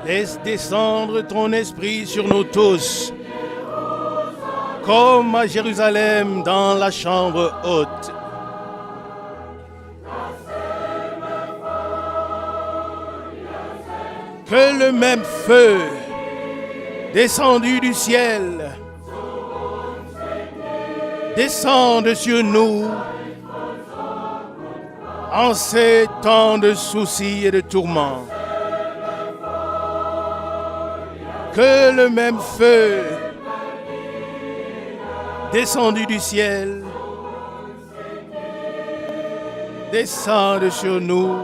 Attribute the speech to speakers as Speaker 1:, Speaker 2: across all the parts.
Speaker 1: Laisse descendre ton esprit sur nous tous, comme à Jérusalem dans la chambre haute. Que le même feu descendu du ciel descende sur nous en ces temps de soucis et de tourments. Que le même feu descendu du ciel descende sur nous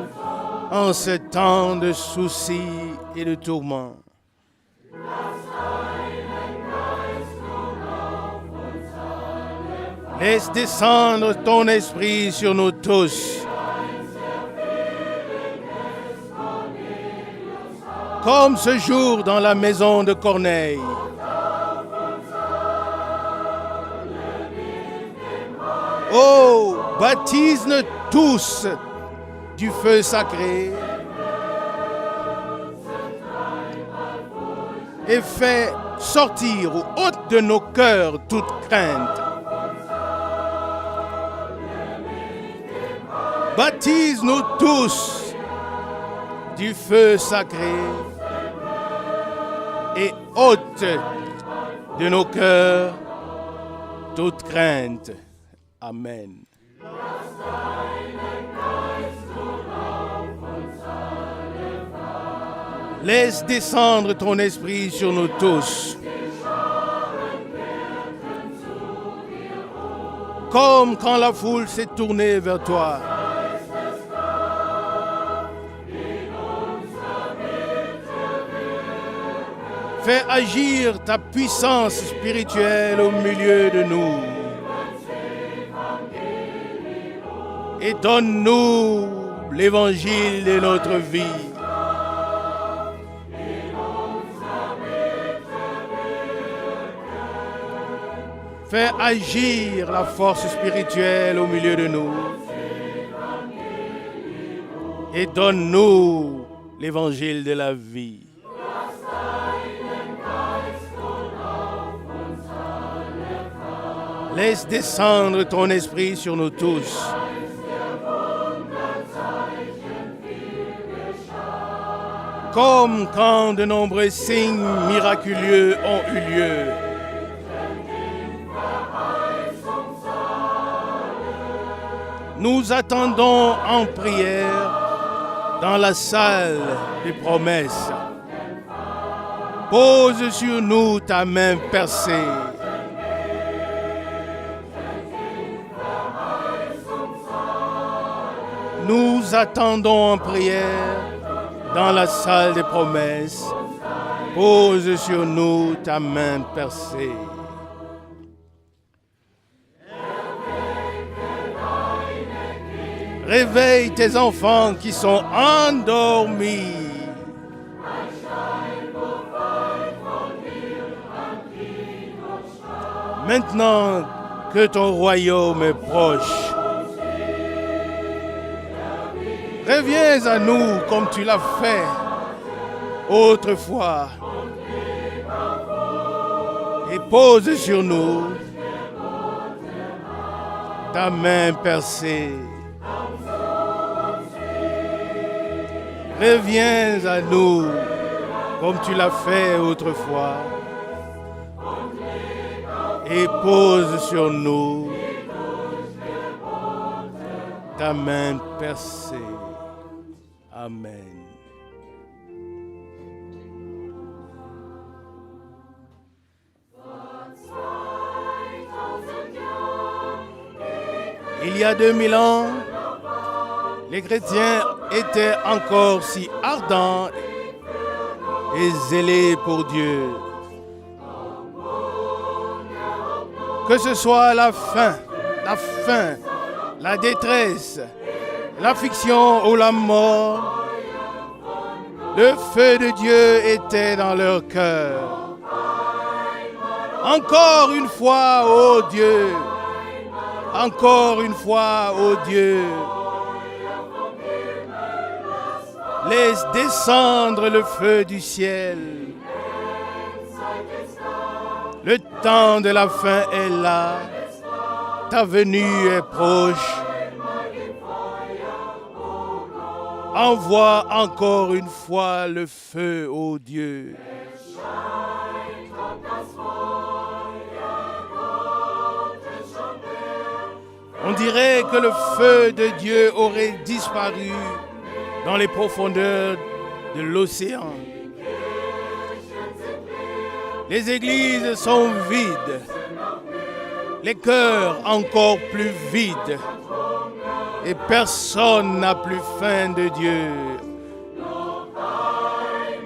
Speaker 1: en ce temps de soucis et de tourments. Laisse descendre ton esprit sur nous tous, comme ce jour dans la maison de Corneille. Oh, baptise-nous tous du feu sacré et fais sortir ou ôte de nos cœurs toute crainte. Baptise-nous tous du feu sacré et ôte de nos cœurs toute crainte. Amen. Laisse descendre ton esprit sur nous tous, comme quand la foule s'est tournée vers toi. Fais agir ta puissance spirituelle au milieu de nous. Et donne-nous l'évangile de notre vie. Fais agir la force spirituelle au milieu de nous. Et donne-nous l'évangile de la vie. Laisse descendre ton esprit sur nous tous. Comme quand de nombreux signes miraculeux ont eu lieu. Nous attendons en prière dans la salle des promesses. Pose sur nous ta main percée. Nous attendons en prière dans la salle des promesses. Pose sur nous ta main percée. Réveille tes enfants qui sont endormis. Maintenant que ton royaume est proche, reviens à nous comme tu l'as fait autrefois et pose sur nous ta main percée. Reviens à nous comme tu l'as fait autrefois et pose sur nous ta main percée. Amen. Il y a 2000 ans, les chrétiens étaient encore si ardents et zélés pour Dieu. Que ce soit la faim, la détresse, l'affliction ou la mort, le feu de Dieu était dans leur cœur. Encore une fois, ô Dieu, encore une fois, ô Dieu, Laisse descendre le feu du ciel. Le temps de la fin est là. Ta venue est proche. Envoie encore une fois le feu, ô Dieu. On dirait que le feu de Dieu aurait disparu dans les profondeurs de l'océan. Les églises sont vides, les cœurs encore plus vides, et personne n'a plus faim de Dieu.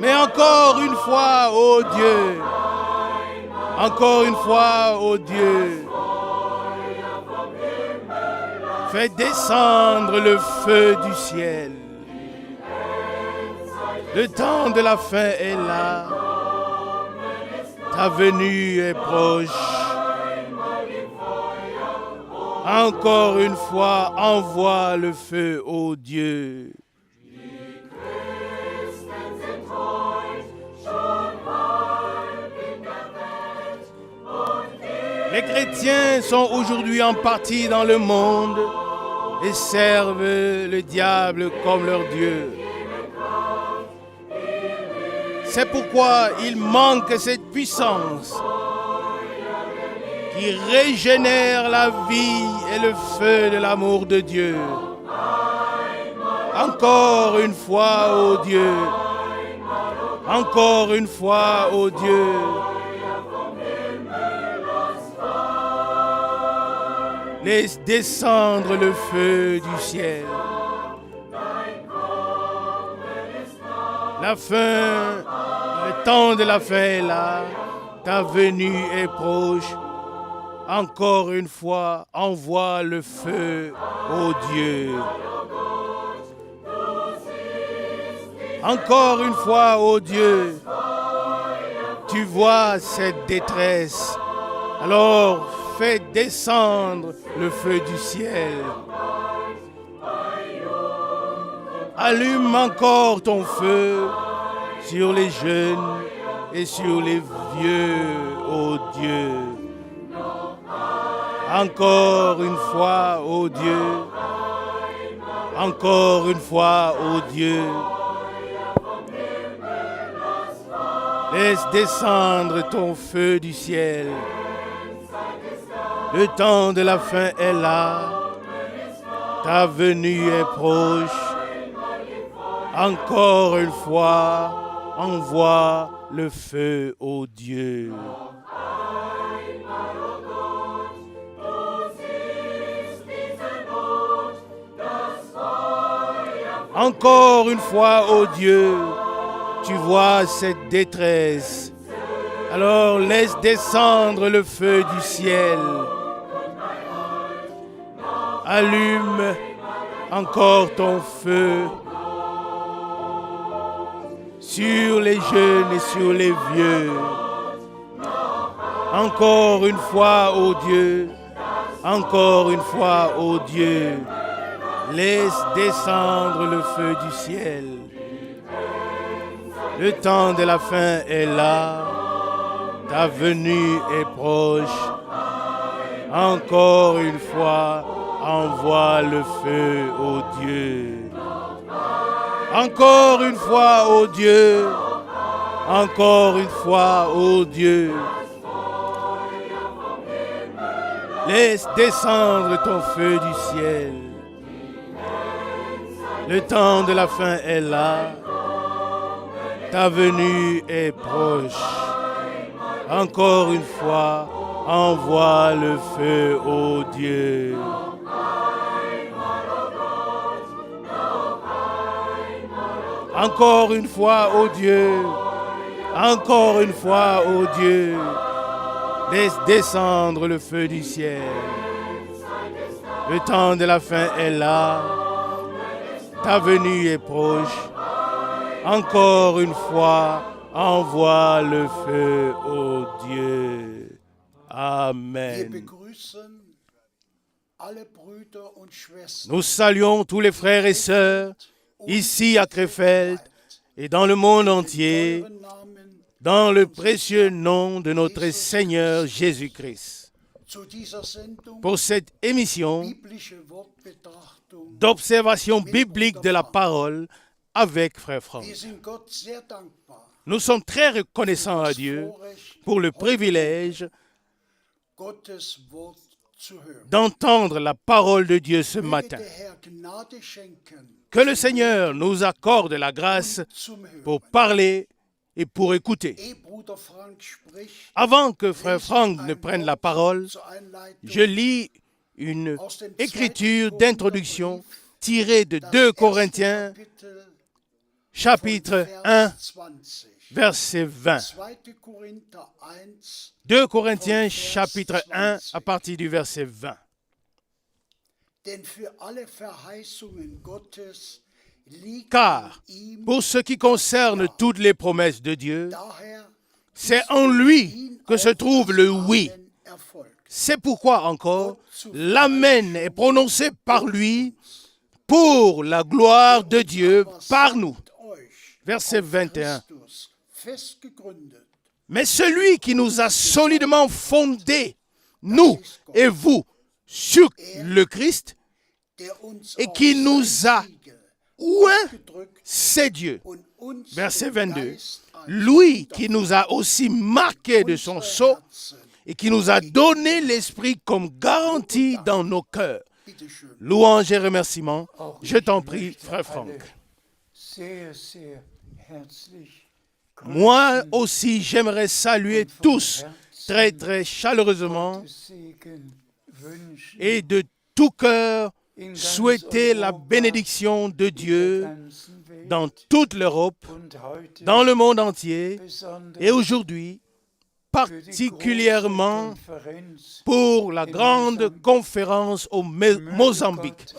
Speaker 1: Mais encore une fois, ô Dieu, encore une fois, ô Dieu, fais descendre le feu du ciel. Le temps de la fin est là. Ta venue est proche. Encore une fois, envoie le feu, ô Dieu. Les chrétiens sont aujourd'hui en partie dans le monde et servent le diable comme leur Dieu. C'est pourquoi il manque cette puissance qui régénère la vie et le feu de l'amour de Dieu. Encore une fois, ô Dieu. Encore une fois, ô Dieu. Laisse descendre le feu du ciel. La fin, le temps de la fin est là. Ta venue est proche. Encore une fois, envoie le feu, ô Dieu. Encore une fois, ô Dieu, tu vois cette détresse. Alors, fais descendre le feu du ciel. Allume encore ton feu sur les jeunes et sur les vieux, ô Dieu. Encore une fois, ô Dieu. Encore une fois, ô Dieu. Laisse descendre ton feu du ciel. Le temps de la fin est là. Ta venue est proche. Encore une fois, envoie le feu, ô Dieu. Encore une fois, ô Dieu, tu vois cette détresse. Alors laisse descendre le feu du ciel. Allume encore ton feu sur les jeunes et sur les vieux. Encore une fois, ô Dieu, encore une fois, ô Dieu, laisse descendre le feu du ciel. Le temps de la fin est là, ta venue est proche. Encore une fois, envoie le feu, ô Dieu. Encore une fois, ô Dieu. Encore une fois, ô Dieu. Laisse descendre ton feu du ciel. Le temps de la fin est là. Ta venue est proche. Encore une fois, envoie le feu, ô Dieu. Encore une fois, ô Dieu. Encore une fois, ô Dieu. Laisse descendre le feu du ciel. Le temps de la fin est là. Ta venue est proche. Encore une fois, envoie le feu, ô Dieu. Amen. Nous saluons tous les frères et sœurs ici à Krefeld et dans le monde entier, dans le précieux nom de notre Seigneur Jésus-Christ. Pour cette émission d'observation biblique de la parole avec Frère Franck. Nous sommes très reconnaissants à Dieu pour le privilège d'entendre la parole de Dieu ce matin. Que le Seigneur nous accorde la grâce pour parler et pour écouter. Avant que Frère Franck ne prenne la parole, je lis une écriture d'introduction tirée de 2 Corinthiens, chapitre 1, verset 20. 2 Corinthiens, chapitre 1, à partir du verset 20. Car, pour ce qui concerne toutes les promesses de Dieu, c'est en lui que se trouve le oui. C'est pourquoi encore, l'Amen est prononcé par lui pour la gloire de Dieu par nous. Verset 21. Mais celui qui nous a solidement fondés, nous et vous, sur le Christ, et qui nous a oint, c'est Dieu. Verset 22. Lui qui nous a aussi marqués de son sceau et qui nous a donné l'Esprit comme garantie dans nos cœurs. Louange et remerciements. Je t'en prie, Frère Franck. Moi aussi, j'aimerais saluer tous très très chaleureusement et de tout cœur souhaiter la bénédiction de Dieu dans toute l'Europe, dans le monde entier et aujourd'hui, particulièrement pour la grande conférence au Mozambique.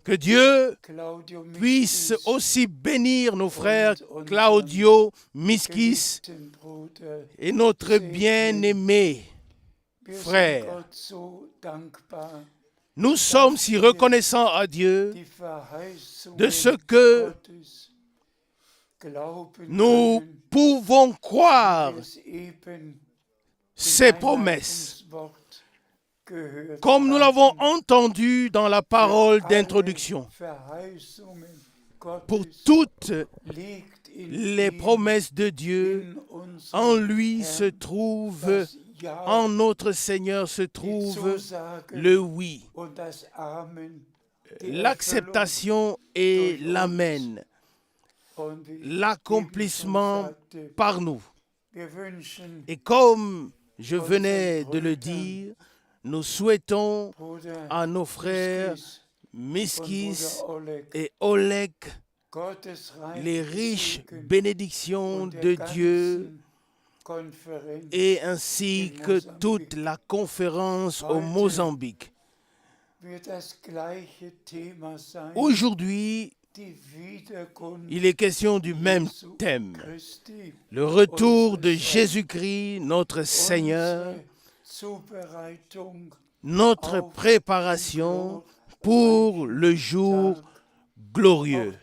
Speaker 1: Que Dieu puisse aussi bénir nos frères Claudio Miskis et notre bien-aimé frère. Nous sommes si reconnaissants à Dieu de ce que nous pouvons croire ces promesses. Comme nous l'avons entendu dans la parole d'introduction, pour toutes les promesses de Dieu, en lui se trouve, en notre Seigneur se trouve le oui, l'acceptation et l'amen, l'accomplissement par nous. Et comme je venais de le dire, nous souhaitons à nos frères Miskis et Oleg les riches bénédictions de Dieu et ainsi que toute la conférence au Mozambique. Aujourd'hui, il est question du même thème, le retour de Jésus-Christ, notre Seigneur, notre préparation pour le jour glorieux.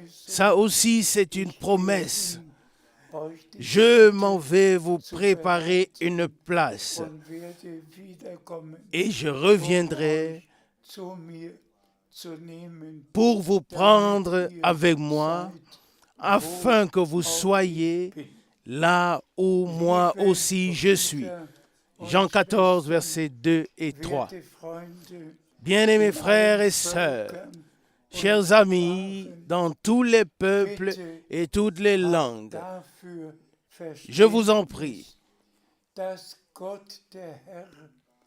Speaker 1: Ça aussi, c'est une promesse. Je m'en vais vous préparer une place et je reviendrai pour vous prendre avec moi afin que vous soyez là où moi aussi je suis. Jean 14, versets 2 et 3. Bien-aimés frères et sœurs, chers amis, dans tous les peuples et toutes les langues, je vous en prie,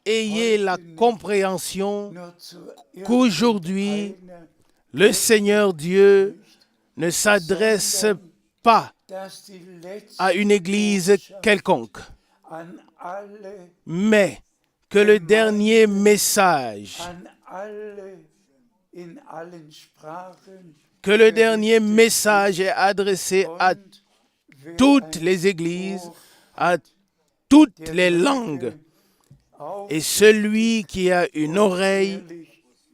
Speaker 1: ayez la compréhension qu'aujourd'hui, le Seigneur Dieu ne s'adresse pas à une église quelconque, mais que le dernier message est adressé à toutes les églises, à toutes les langues. Et celui qui a une oreille,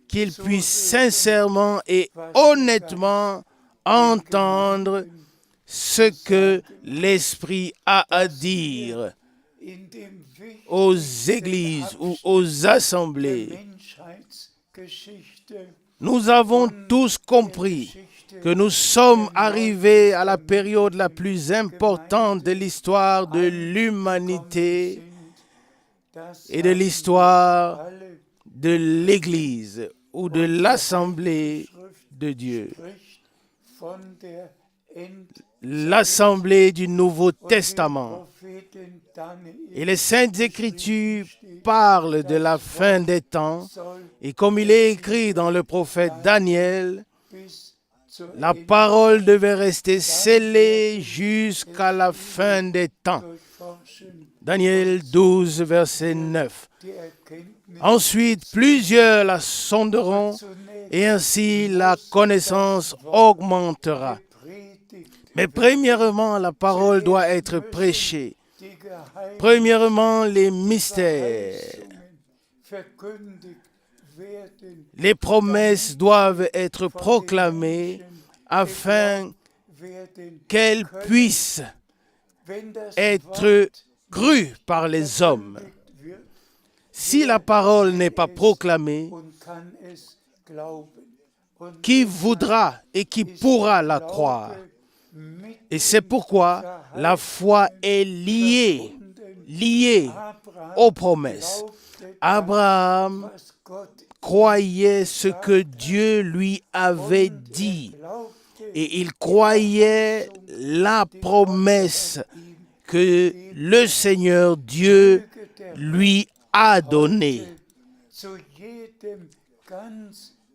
Speaker 1: qu'ils puissent sincèrement et honnêtement entendre ce que l'Esprit a à dire aux églises ou aux assemblées. Nous avons tous compris que nous sommes arrivés à la période la plus importante de l'histoire de l'humanité et de l'histoire de l'Église ou de l'Assemblée de Dieu. L'Assemblée du Nouveau Testament. Et les Saintes Écritures parlent de la fin des temps. Et comme il est écrit dans le prophète Daniel, la parole devait rester scellée jusqu'à la fin des temps. Daniel 12, verset 9. Ensuite, plusieurs la sonderont et ainsi la connaissance augmentera. Mais premièrement, la parole doit être prêchée. Premièrement, les mystères. Les promesses doivent être proclamées afin qu'elles puissent être crues par les hommes. Si la parole n'est pas proclamée, qui voudra et qui pourra la croire? Et c'est pourquoi la foi est liée aux promesses. Abraham croyait ce que Dieu lui avait dit et il croyait la promesse que le Seigneur Dieu lui a donnée.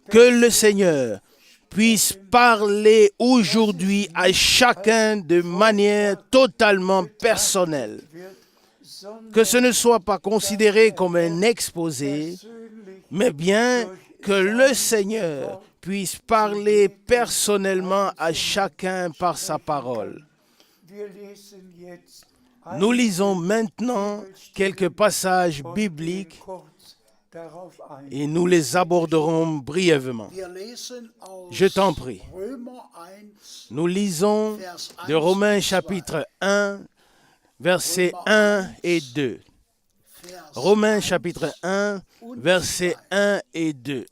Speaker 1: Que le Seigneur puisse parler aujourd'hui à chacun de manière totalement personnelle. Que ce ne soit pas considéré comme un exposé, mais bien que le Seigneur puisse parler personnellement à chacun par sa parole. Nous lisons maintenant quelques passages bibliques et nous les aborderons brièvement. Je t'en prie. Nous lisons de Romains chapitre 1, versets 1 et 2. Romains chapitre 1, versets 1 et 2.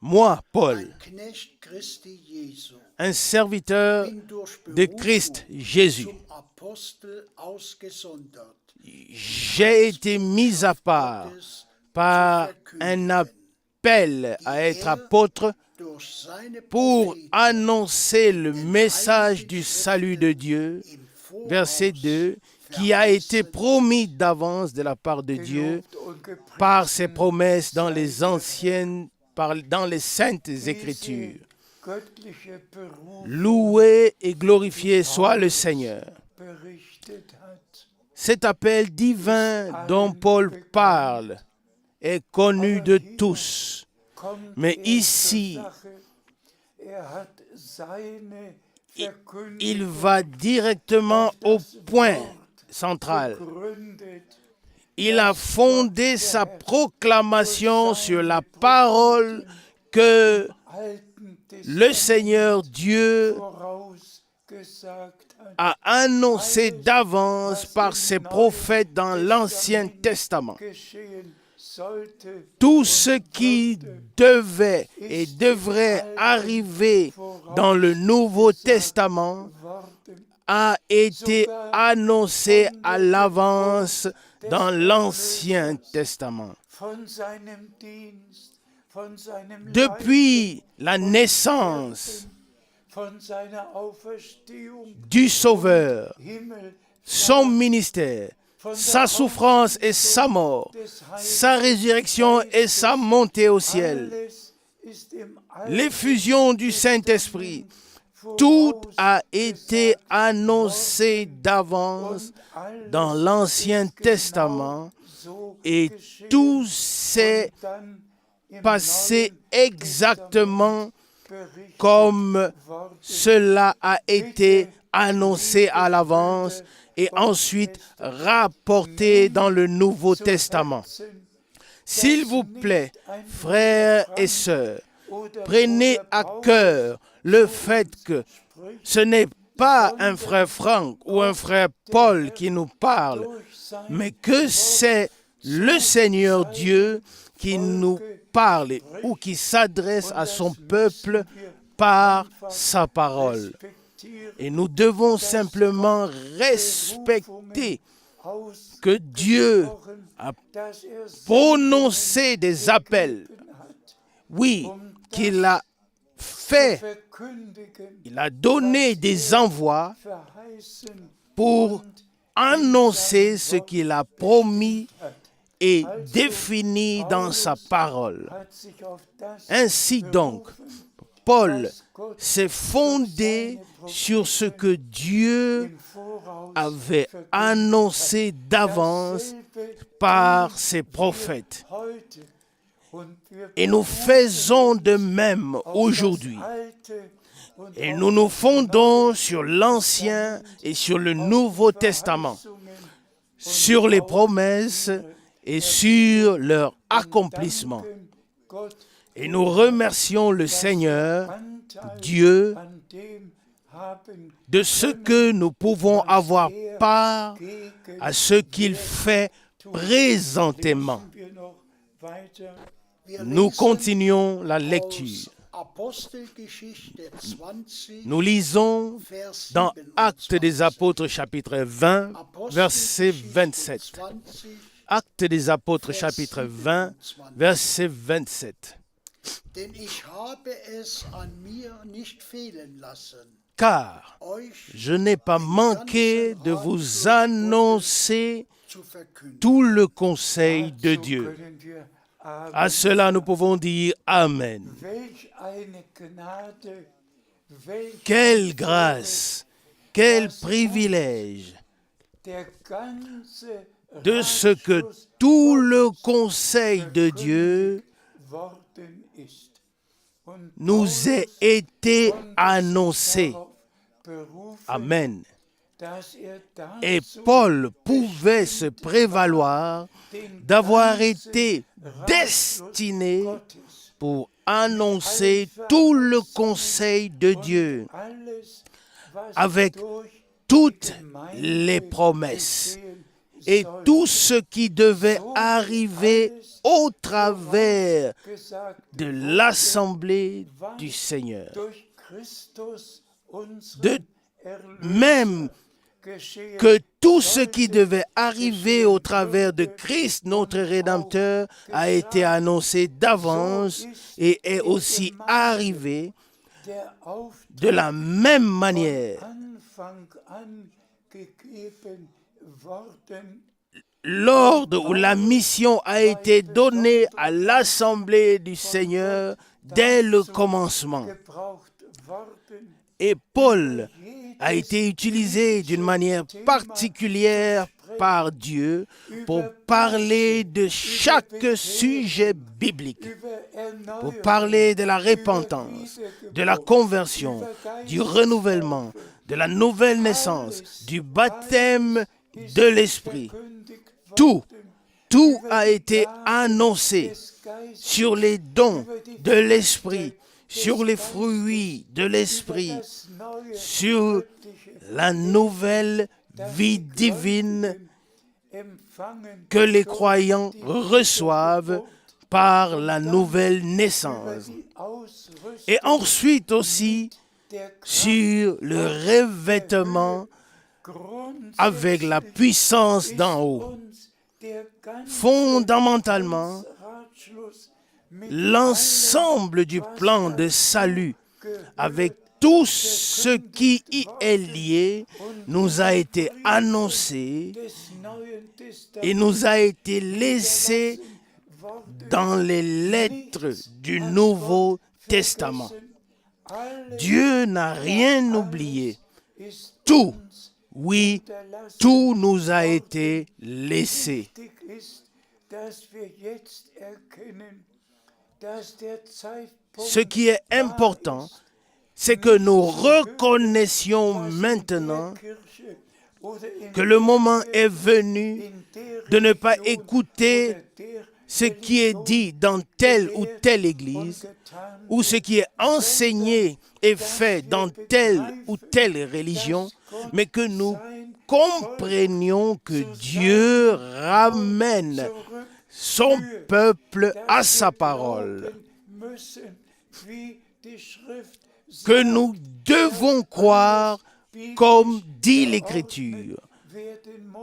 Speaker 1: Moi, Paul, un serviteur de Christ Jésus, j'ai été mis à part par un appel à être apôtre pour annoncer le message du salut de Dieu, verset 2, qui a été promis d'avance de la part de Dieu par ses promesses dans les saintes Écritures. Loué et glorifié soit le Seigneur. Cet appel divin dont Paul parle est connu de tous. Mais ici, il va directement au point central. Il a fondé sa proclamation sur la parole que le Seigneur Dieu a annoncé d'avance par ses prophètes dans l'Ancien Testament. Tout ce qui devait et devrait arriver dans le Nouveau Testament a été annoncé à l'avance dans l'Ancien Testament. Depuis la naissance du Sauveur, son ministère, sa souffrance et sa mort, sa résurrection et sa montée au ciel, l'effusion du Saint-Esprit, tout a été annoncé d'avance dans l'Ancien Testament et tout s'est passé exactement comme cela a été annoncé à l'avance et ensuite rapporté dans le Nouveau Testament. S'il vous plaît, frères et sœurs, prenez à cœur le fait que ce n'est pas un frère Franck ou un frère Paul qui nous parle, mais que c'est le Seigneur Dieu qui nous parle ou qui s'adresse à son peuple par sa parole. Et nous devons simplement respecter que Dieu a prononcé des appels. Oui, qu'il a fait, il a donné des envois pour annoncer ce qu'il a promis et défini dans sa parole. Ainsi donc, Paul s'est fondé sur ce que Dieu avait annoncé d'avance par ses prophètes. Et nous faisons de même aujourd'hui. Et nous nous fondons sur l'Ancien et sur le Nouveau Testament, sur les promesses et sur leur accomplissement. Et nous remercions le Seigneur, Dieu, de ce que nous pouvons avoir part à ce qu'il fait présentement. Nous continuons la lecture. Nous lisons dans Actes des Apôtres chapitre 20, verset 27. Actes des Apôtres chapitre 20, verset 27. Car je n'ai pas manqué de vous annoncer tout le conseil de Dieu. À cela, nous pouvons dire Amen. Quelle grâce, quel privilège de ce que tout le conseil de Dieu nous ait été annoncé. Amen. Et Paul pouvait se prévaloir d'avoir été destiné pour annoncer tout le conseil de Dieu avec toutes les promesses et tout ce qui devait arriver au travers de l'assemblée du Seigneur. De même que tout ce qui devait arriver au travers de Christ, notre Rédempteur, a été annoncé d'avance et est aussi arrivé de la même manière. L'ordre ou la mission a été donnée à l'assemblée du Seigneur dès le commencement. Et Paul a été utilisé d'une manière particulière par Dieu pour parler de chaque sujet biblique, pour parler de la repentance, de la conversion, du renouvellement, de la nouvelle naissance, du baptême de l'Esprit. Tout a été annoncé sur les dons de l'Esprit, sur les fruits de l'Esprit, sur la nouvelle vie divine que les croyants reçoivent par la nouvelle naissance. Et ensuite aussi sur le revêtement avec la puissance d'en haut. Fondamentalement, l'ensemble du plan de salut avec tout ce qui y est lié nous a été annoncé et nous a été laissé dans les lettres du Nouveau Testament. Dieu n'a rien oublié. Tout, oui, tout nous a été laissé. Ce qui est important, c'est que nous reconnaissions maintenant que le moment est venu de ne pas écouter ce qui est dit dans telle ou telle église, ou ce qui est enseigné et fait dans telle ou telle religion, mais que nous comprenions que Dieu ramène son peuple à sa parole, que nous devons croire comme dit l'Écriture,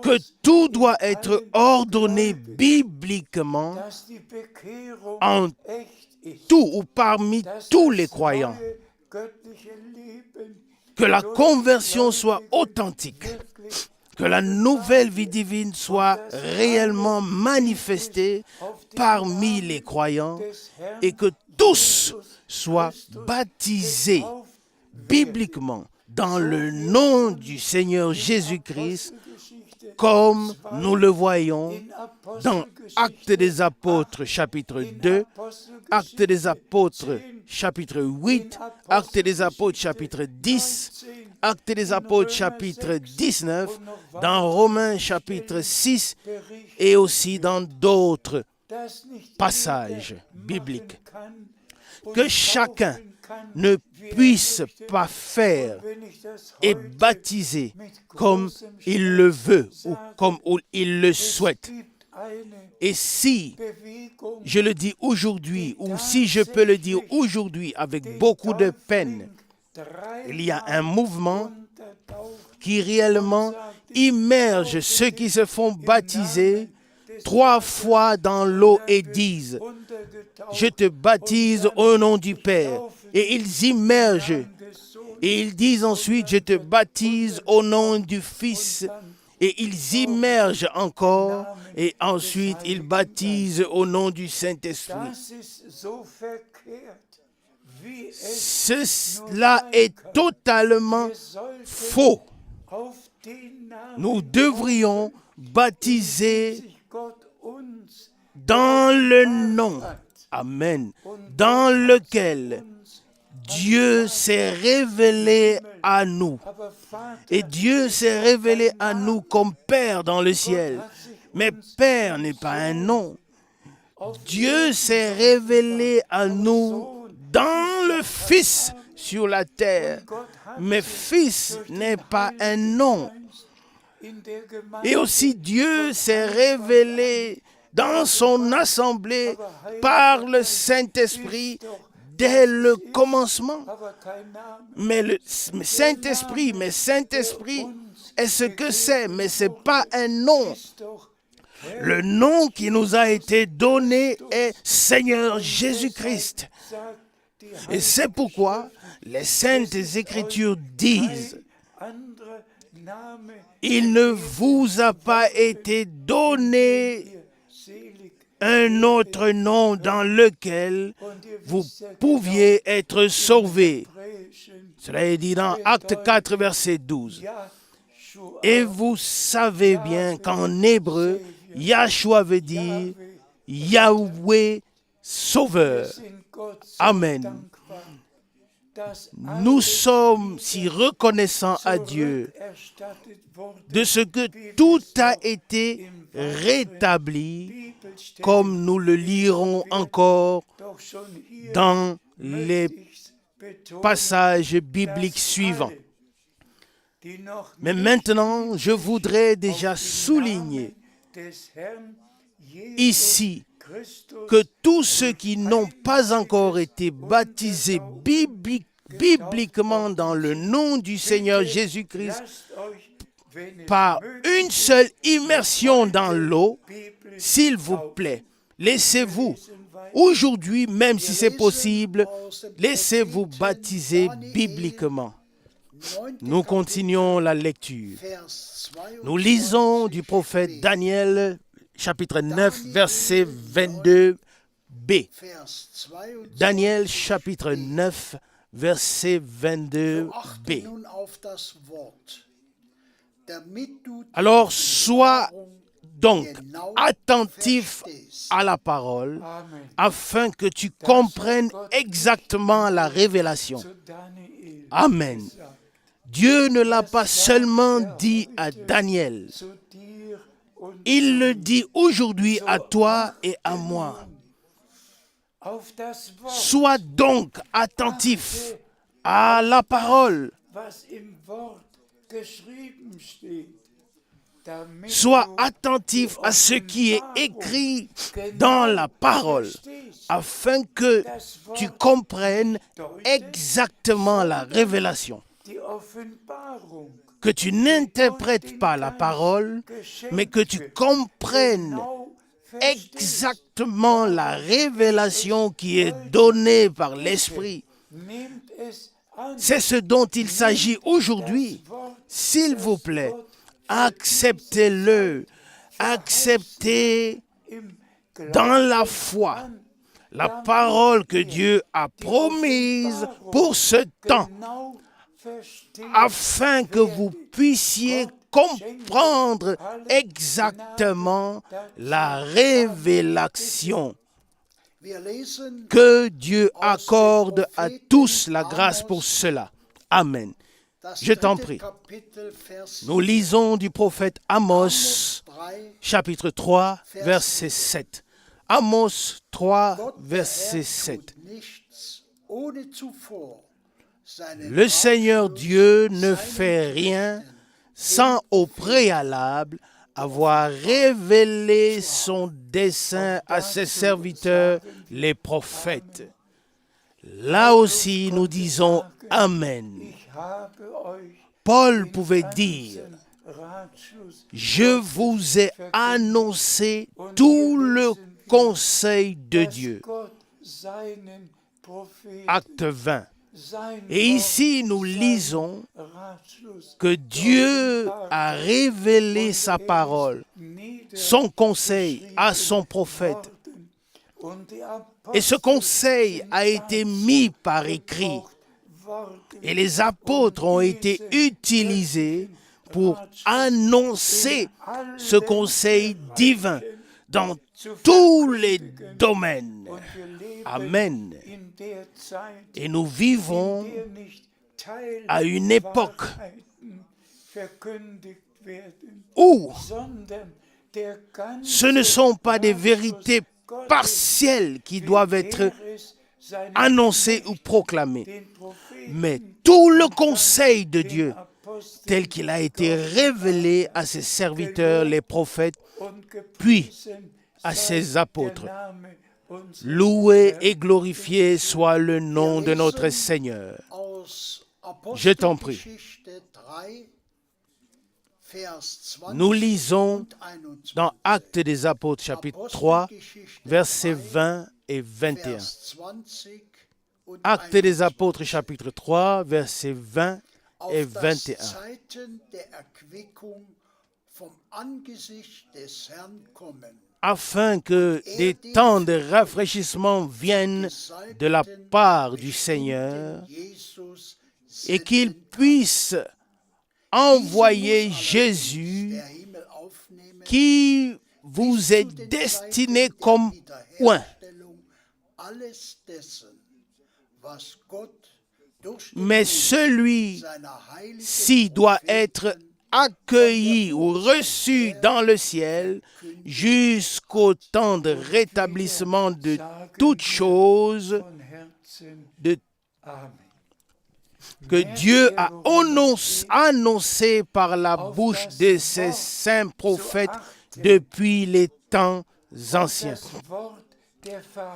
Speaker 1: que tout doit être ordonné bibliquement en tout ou parmi tous les croyants, que la conversion soit authentique, que la nouvelle vie divine soit réellement manifestée parmi les croyants et que tous soient baptisés bibliquement dans le nom du Seigneur Jésus-Christ, comme nous le voyons dans Actes des Apôtres chapitre 2, Actes des Apôtres chapitre 8, Actes des Apôtres chapitre 10, Actes des Apôtres chapitre 19, dans Romains chapitre 6 et aussi dans d'autres passages bibliques. Que chacun ne puisse pas faire et baptiser comme il le veut ou comme il le souhaite. Et si je le dis aujourd'hui, ou si je peux le dire aujourd'hui avec beaucoup de peine, il y a un mouvement qui réellement immerge ceux qui se font baptiser 3 fois dans l'eau et disent « Je te baptise au nom du Père ». Et ils immergent. Et ils disent ensuite « Je te baptise au nom du Fils ». Et ils immergent encore. Et ensuite ils baptisent au nom du Saint-Esprit. Cela est totalement faux. Nous devrions baptiser dans le nom, amen, dans lequel Dieu s'est révélé à nous. Et Dieu s'est révélé à nous comme Père dans le ciel. Mais Père n'est pas un nom. Dieu s'est révélé à nous dans le Fils sur la terre. Mais Fils n'est pas un nom. Et aussi Dieu s'est révélé dans son assemblée par le Saint-Esprit dès le commencement. Mais le Saint-Esprit est ce que c'est, mais ce n'est pas un nom. Le nom qui nous a été donné est Seigneur Jésus-Christ. Et c'est pourquoi les Saintes Écritures disent « Il ne vous a pas été donné un autre nom dans lequel vous pouviez être sauvés. » Cela est dit dans Acte 4, verset 12. Et vous savez bien qu'en hébreu, Yahshua veut dire Yahweh Sauveur. Amen. Nous sommes si reconnaissants à Dieu de ce que tout a été rétabli, comme nous le lirons encore dans les passages bibliques suivants. Mais maintenant, je voudrais déjà souligner ici que tous ceux qui n'ont pas encore été baptisés bibliquement dans le nom du Seigneur Jésus-Christ par une seule immersion dans l'eau, s'il vous plaît, laissez-vous, aujourd'hui, même si c'est possible, laissez-vous baptiser bibliquement. Nous continuons la lecture. Nous lisons du prophète Daniel, chapitre 9, verset 22b. Daniel, chapitre 9, verset 22b. Alors, sois donc attentif à la parole, afin que tu comprennes exactement la révélation. Amen. Dieu ne l'a pas seulement dit à Daniel, il le dit aujourd'hui à toi et à moi. Sois donc attentif à la parole. Sois attentif à ce qui est écrit dans la parole, afin que tu comprennes exactement la révélation. Que tu n'interprètes pas la parole, mais que tu comprennes exactement la révélation qui est donnée par l'Esprit. C'est ce dont il s'agit aujourd'hui. S'il vous plaît, acceptez-le. Acceptez dans la foi la parole que Dieu a promise pour ce temps, afin que vous puissiez comprendre exactement la révélation. Que Dieu accorde à tous la grâce pour cela. Amen. Je t'en prie. Nous lisons du prophète Amos, chapitre 3, verset 7. Amos 3, verset 7. Le Seigneur Dieu ne fait rien sans au préalable avoir révélé son dessein à ses serviteurs, les prophètes. Là aussi, nous disons Amen. Paul pouvait dire, je vous ai annoncé tout le conseil de Dieu. Acte 20. Et ici, nous lisons que Dieu a révélé sa parole, son conseil à son prophète. Et ce conseil a été mis par écrit. Et les apôtres ont été utilisés pour annoncer ce conseil divin dans tous les domaines. Amen. Et nous vivons à une époque où ce ne sont pas des vérités partielles qui doivent être annoncées ou proclamées, mais tout le conseil de Dieu tel qu'il a été révélé à ses serviteurs, les prophètes, puis à ses apôtres. Loué et glorifié soit le nom de notre Seigneur. Je t'en prie. Nous lisons dans Actes des Apôtres, chapitre 3, versets 20 et 21. Actes des Apôtres, chapitre 3, versets 20 et 21. Afin que des temps de rafraîchissement viennent de la part du Seigneur et qu'il puisse envoyer Jésus qui vous est destiné comme oint. Mais celui-ci doit être accueilli ou reçu dans le ciel jusqu'au temps de rétablissement de toutes choses que Dieu a annoncé par la bouche de ses saints prophètes depuis les temps anciens.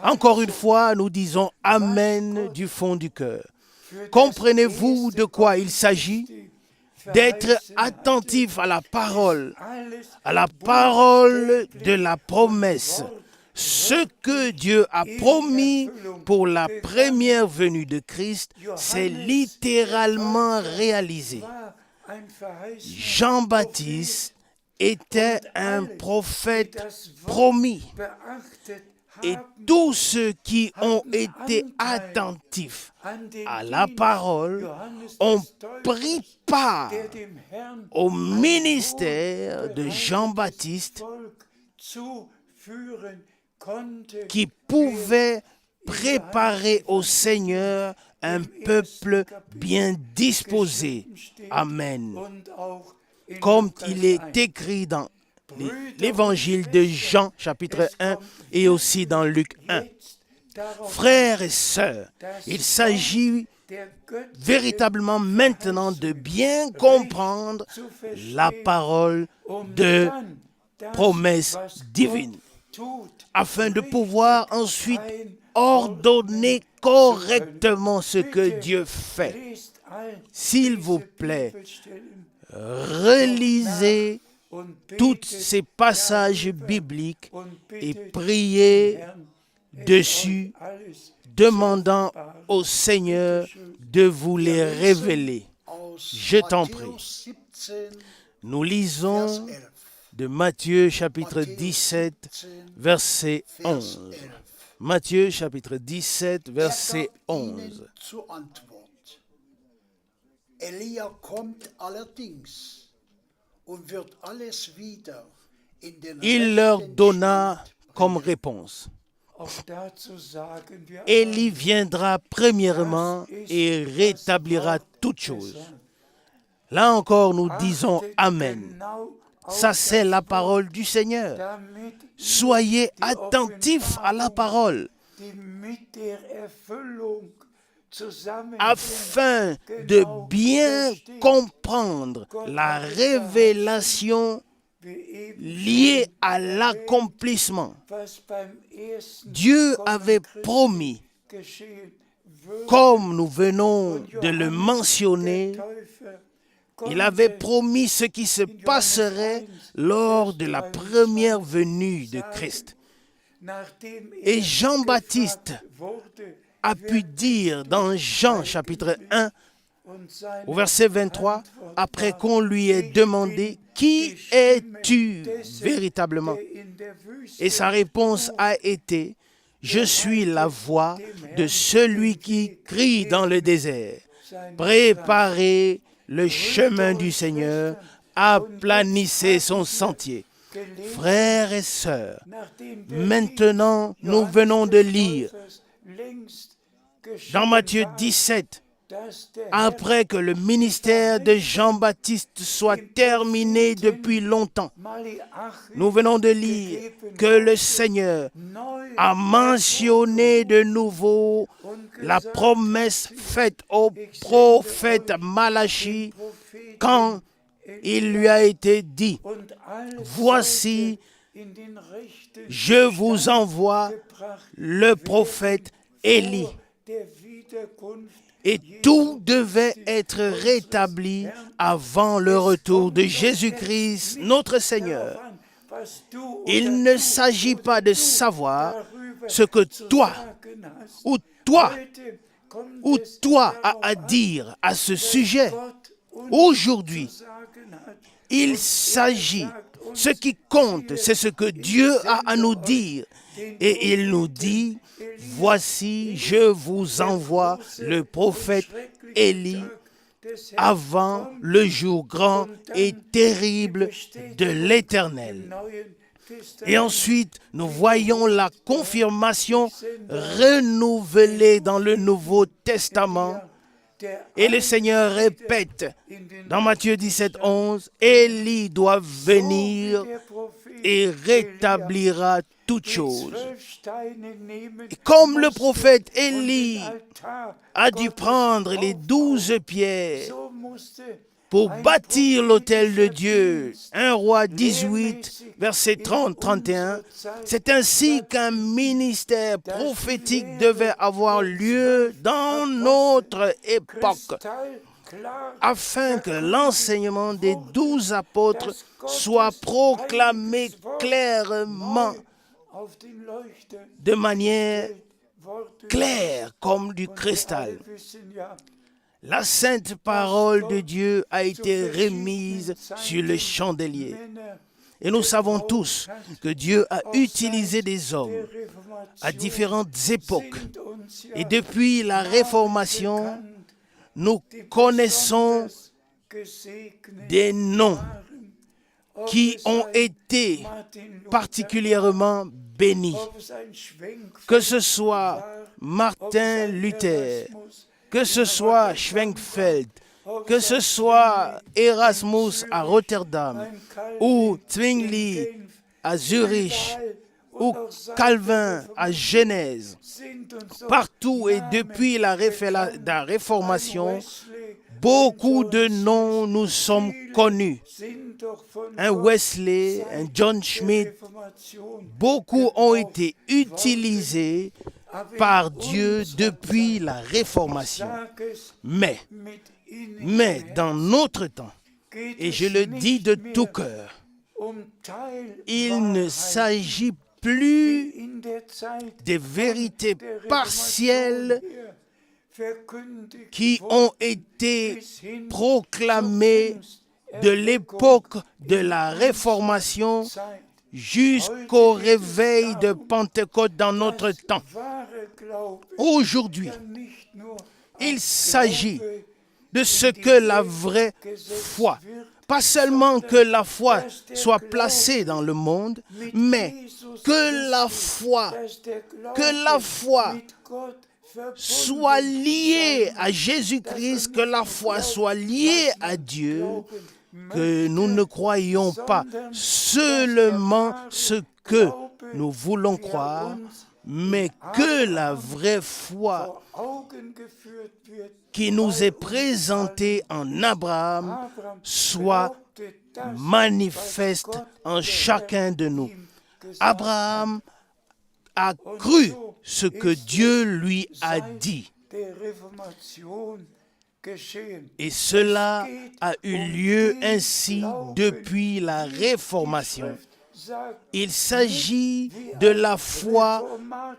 Speaker 1: Encore une fois, nous disons Amen du fond du cœur. Comprenez-vous de quoi il s'agit? D'être attentif à la parole de la promesse. Ce que Dieu a promis pour la première venue de Christ, c'est littéralement réalisé. Jean-Baptiste était un prophète promis. Et tous ceux qui ont été attentifs à la parole ont pris part au ministère de Jean-Baptiste qui pouvait préparer au Seigneur un peuple bien disposé. Amen. Comme il est écrit dans l'évangile de Jean, chapitre 1, et aussi dans Luc 1. Frères et sœurs, il s'agit véritablement maintenant de bien comprendre la parole de promesse divine, afin de pouvoir ensuite ordonner correctement ce que Dieu fait. S'il vous plaît, relisez tous ces passages bibliques et priez dessus, demandant au Seigneur de vous les révéler. Je t'en prie. Nous lisons de Matthieu chapitre 17, verset 11. Matthieu chapitre 17, verset 11.
Speaker 2: Elia kommt allerdings und wird alles wieder in den
Speaker 1: Il leur donna comme réponse. Élie viendra premièrement et rétablira toutes choses. Là encore, nous disons Amen. Ça, c'est la parole du Seigneur. Soyez attentifs à la parole, afin de bien comprendre la révélation liée à l'accomplissement. Dieu avait promis, comme nous venons de le mentionner, il avait promis ce qui se passerait lors de la première venue de Christ. Et Jean-Baptiste a pu dire dans Jean chapitre 1, au verset 23, après qu'on lui ait demandé « Qui es-tu véritablement ?» Et sa réponse a été « Je suis la voix de celui qui crie dans le désert. Préparez le chemin du Seigneur, aplanissez son sentier. » Frères et sœurs, maintenant nous venons de lire dans Matthieu 17, après que le ministère de Jean-Baptiste soit terminé depuis longtemps, nous venons de lire que le Seigneur a mentionné de nouveau la promesse faite au prophète Malachie quand il lui a été dit « Voici, je vous envoie le prophète Élie. » Et tout devait être rétabli avant le retour de Jésus-Christ, notre Seigneur. Il ne s'agit pas de savoir ce que toi as à dire à ce sujet. Aujourd'hui, il s'agit, ce qui compte, c'est ce que Dieu a à nous dire. Et il nous dit, voici, je vous envoie le prophète Élie avant le jour grand et terrible de l'Éternel. Et ensuite, nous voyons la confirmation renouvelée dans le Nouveau Testament. Et le Seigneur répète dans Matthieu 17, 11, Élie doit venir et rétablira toutes choses. Et comme le prophète Élie a dû prendre les 12 pierres pour bâtir l'autel de Dieu, 1 Roi 18, versets 30-31, c'est ainsi qu'un ministère prophétique devait avoir lieu dans notre époque, afin que l'enseignement des 12 apôtres soit proclamé clairement, de manière claire comme du cristal. La sainte parole de Dieu a été remise sur le chandelier. Et nous savons tous que Dieu a utilisé des hommes à différentes époques. Et depuis la Réformation, nous connaissons des noms qui ont été particulièrement bénis. Que ce soit Martin Luther, que ce soit Schwenkfeld, que ce soit Erasmus à Rotterdam, ou Zwingli à Zurich, ou Calvin à Genèse, partout et depuis la Réformation, beaucoup de noms nous sont connus. Un Wesley, un John Schmidt, beaucoup ont été utilisés par Dieu depuis la Réformation. Mais dans notre temps, et je le dis de tout cœur, il ne s'agit plus des vérités partielles qui ont été proclamées de l'époque de la Réformation jusqu'au réveil de Pentecôte dans notre temps. Aujourd'hui, il s'agit de ce que la vraie foi, pas seulement que la foi soit placée dans le monde, mais que la foi soit liée à Jésus-Christ, que la foi soit liée à Dieu, que nous ne croyons pas seulement ce que nous voulons croire, mais que la vraie foi qui nous est présentée en Abraham soit manifeste en chacun de nous. Abraham a cru ce que Dieu lui a dit. Et cela a eu lieu ainsi depuis la Réformation. Il s'agit de la foi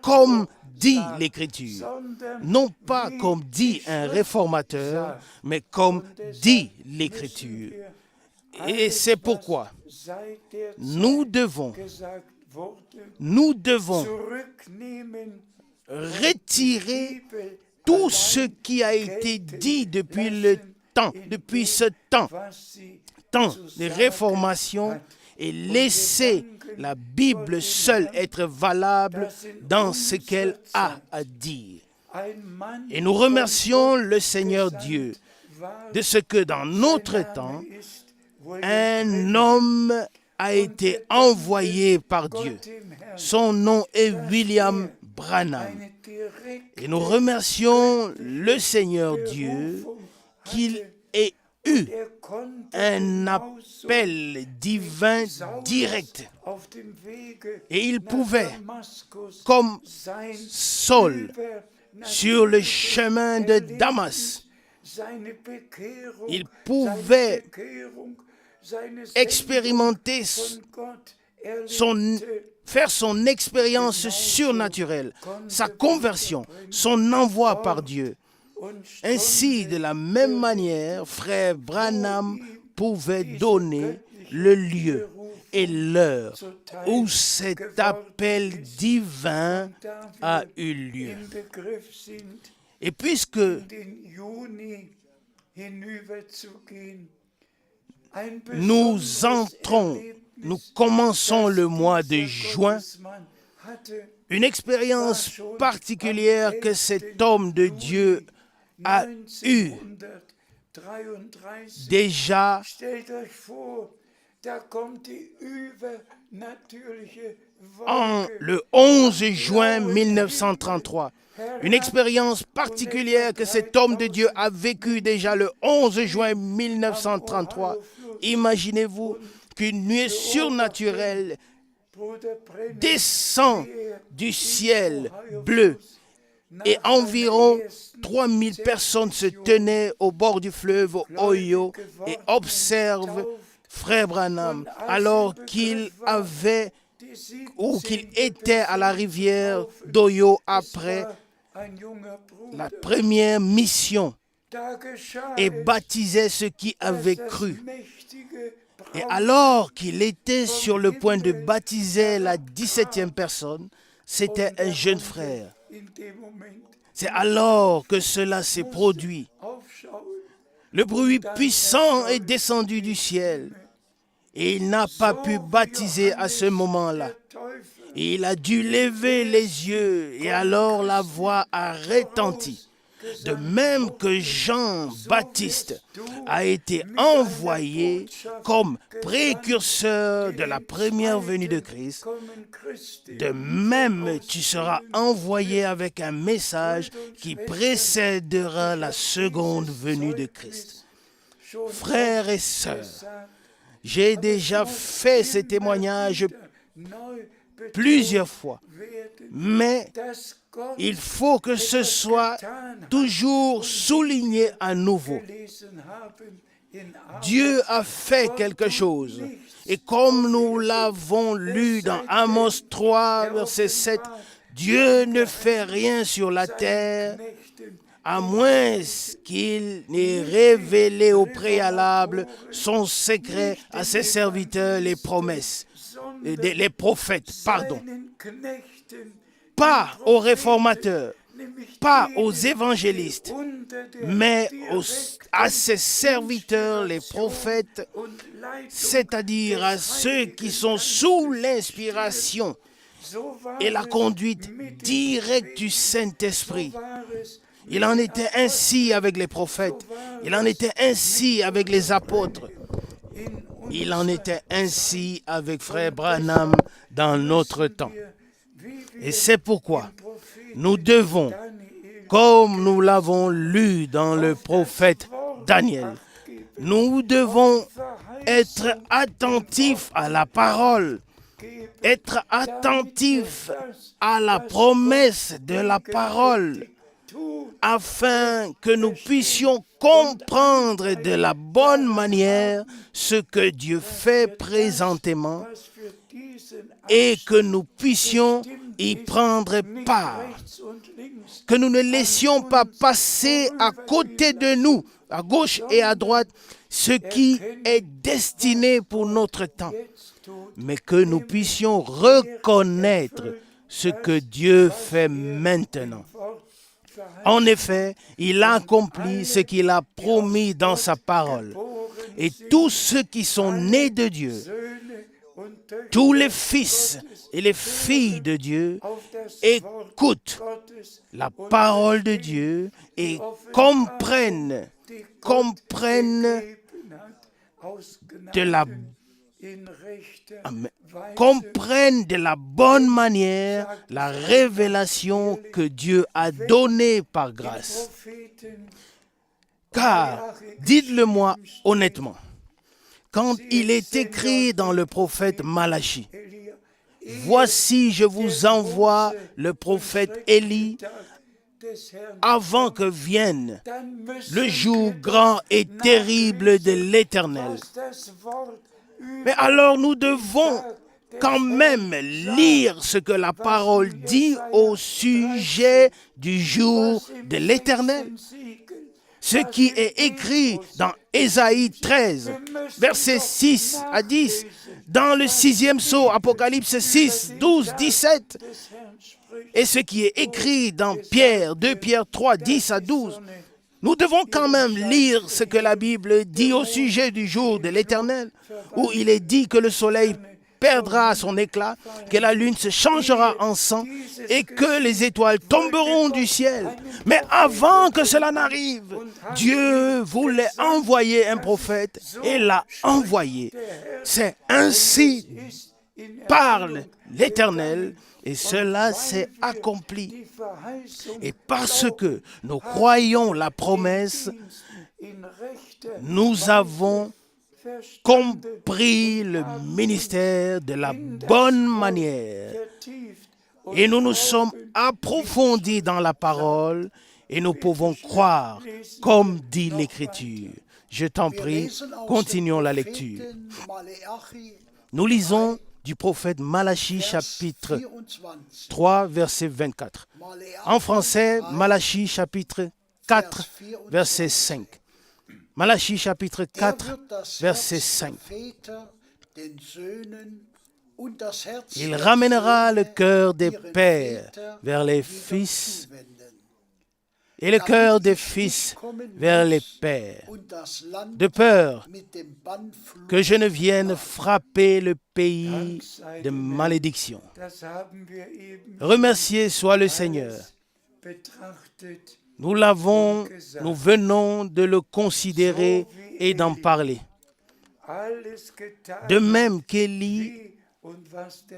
Speaker 1: comme dit l'Écriture, non pas comme dit un réformateur, mais comme dit l'Écriture. Et c'est pourquoi nous devons retirer tout ce qui a été dit depuis ce temps de réformation, et laisser la Bible seule être valable dans ce qu'elle a à dire. Et nous remercions le Seigneur Dieu de ce que dans notre temps, un homme a été envoyé par Dieu. Son nom est William Branham. Et nous remercions le Seigneur Dieu qu'il ait eu un appel divin direct. Et il pouvait, comme Saul, sur le chemin de Damas, il pouvait expérimenter faire son expérience surnaturelle, sa conversion, son envoi par Dieu. Ainsi, de la même manière, frère Branham pouvait donner le lieu et l'heure où cet appel divin a eu lieu. Et puisque nous commençons le mois de juin, une expérience particulière que cet homme de Dieu a eu déjà le 11 juin 1933. Une expérience particulière que cet homme de Dieu a vécue déjà le 11 juin 1933. Imaginez-vous qu'une nuée surnaturelle descend du ciel bleu et environ 3000 personnes se tenaient au bord du fleuve Ohio et observent frère Branham alors qu'il était à la rivière d'Ohio après la première mission et baptisait ceux qui avaient cru. Et alors qu'il était sur le point de baptiser la 17e personne, c'était un jeune frère. C'est alors que cela s'est produit. Le bruit puissant est descendu du ciel et il n'a pas pu baptiser à ce moment-là. Et il a dû lever les yeux et alors la voix a retenti. De même que Jean-Baptiste a été envoyé comme précurseur de la première venue de Christ, de même tu seras envoyé avec un message qui précédera la seconde venue de Christ. Frères et sœurs, j'ai déjà fait ces témoignages plusieurs fois, mais il faut que ce soit toujours souligné à nouveau. Dieu a fait quelque chose. Et comme nous l'avons lu dans Amos 3, verset 7, Dieu ne fait rien sur la terre à moins qu'il n'ait révélé au préalable son secret à ses serviteurs, les prophètes, pas aux réformateurs, pas aux évangélistes, mais à ses serviteurs, les prophètes, c'est-à-dire à ceux qui sont sous l'inspiration et la conduite directe du Saint-Esprit. Il en était ainsi avec les prophètes, il en était ainsi avec les apôtres, il en était ainsi avec Frère Branham dans notre temps. Et c'est pourquoi nous devons, comme nous l'avons lu dans le prophète Daniel, nous devons être attentifs à la parole, être attentifs à la promesse de la parole, afin que nous puissions comprendre de la bonne manière ce que Dieu fait présentement et que nous puissions y prendre part. Que nous ne laissions pas passer à côté de nous, à gauche et à droite, ce qui est destiné pour notre temps, mais que nous puissions reconnaître ce que Dieu fait maintenant. En effet, il a accompli ce qu'il a promis dans sa parole. Et tous ceux qui sont nés de Dieu, tous les fils et les filles de Dieu, écoutent la parole de Dieu et comprennent de la bonne manière la révélation que Dieu a donnée par grâce. Car, dites-le-moi honnêtement, quand il est écrit dans le prophète Malachie, « Voici, je vous envoie le prophète Élie avant que vienne le jour grand et terrible de l'Éternel. » Mais alors nous devons quand même lire ce que la parole dit au sujet du jour de l'Éternel. Ce qui est écrit dans Ésaïe 13, versets 6 à 10, dans le 6e sceau, Apocalypse 6, 12, 17, et ce qui est écrit dans Pierre, 2 Pierre 3, 10 à 12. Nous devons quand même lire ce que la Bible dit au sujet du jour de l'Éternel, où il est dit que le soleil perdra son éclat, que la lune se changera en sang et que les étoiles tomberont du ciel. Mais avant que cela n'arrive, Dieu voulait envoyer un prophète et l'a envoyé. C'est ainsi parle l'Éternel et cela s'est accompli. Et parce que nous croyons la promesse, nous avons compris le ministère de la bonne manière et nous nous sommes approfondis dans la parole et nous pouvons croire comme dit l'Écriture. Je t'en prie, continuons la lecture. Nous lisons du prophète Malachie chapitre 3 verset 24. En français, Malachie chapitre 4 verset 5. Malachie chapitre 4, verset 5. Il ramènera le cœur des pères vers les fils et le cœur des fils vers les pères, de peur que je ne vienne frapper le pays de malédiction. Remercié soit le Seigneur. Nous venons de le considérer et d'en parler. De même qu'Élie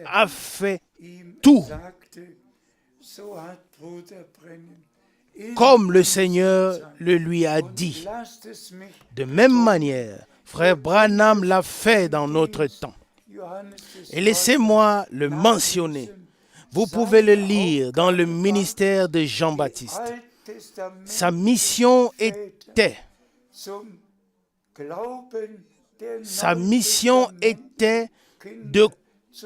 Speaker 1: a fait tout comme le Seigneur le lui a dit. De même manière, frère Branham l'a fait dans notre temps. Et laissez-moi le mentionner. Vous pouvez le lire dans le ministère de Jean-Baptiste. Sa mission était de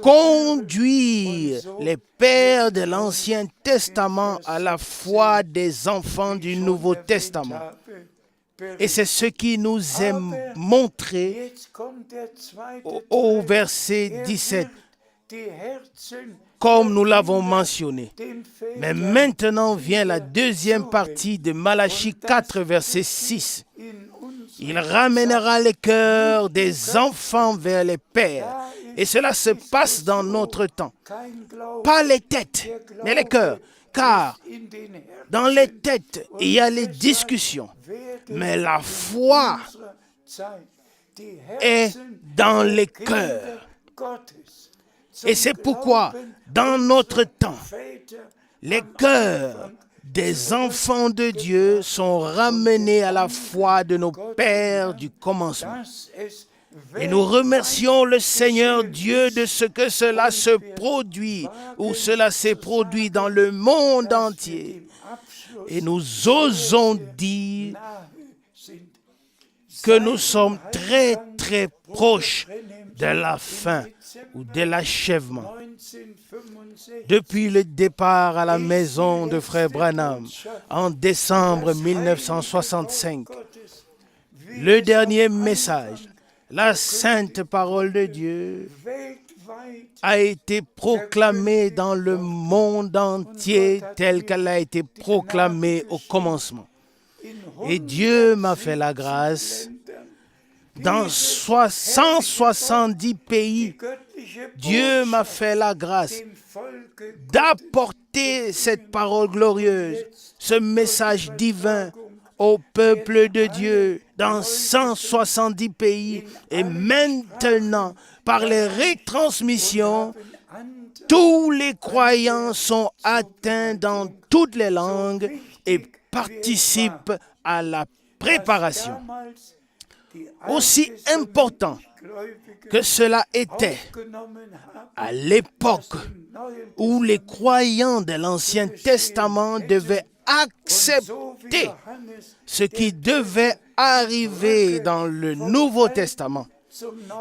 Speaker 1: conduire les pères de l'Ancien Testament à la foi des enfants du Nouveau Testament. Et c'est ce qui nous est montré au verset 17, comme nous l'avons mentionné. Mais maintenant vient la deuxième partie de Malachie 4, verset 6. Il ramènera les cœurs des enfants vers les pères. Et cela se passe dans notre temps. Pas les têtes, mais les cœurs. Car dans les têtes, il y a les discussions. Mais la foi est dans les cœurs. Et c'est pourquoi, dans notre temps, les cœurs des enfants de Dieu sont ramenés à la foi de nos pères du commencement. Et nous remercions le Seigneur Dieu de ce que cela se produit, ou cela s'est produit dans le monde entier. Et nous osons dire que nous sommes très, très proches de la fin ou de l'achèvement. Depuis le départ à la maison de Frère Branham en décembre 1965, le dernier message, la sainte parole de Dieu, a été proclamée dans le monde entier telle qu'elle a été proclamée au commencement. Et Dieu m'a fait la grâce. Dans 170 pays, Dieu m'a fait la grâce d'apporter cette parole glorieuse, ce message divin au peuple de Dieu dans 170 pays. Et maintenant, par les retransmissions, tous les croyants sont atteints dans toutes les langues et participent à la préparation. Aussi important que cela était à l'époque où les croyants de l'Ancien Testament devaient accepter ce qui devait arriver dans le Nouveau Testament,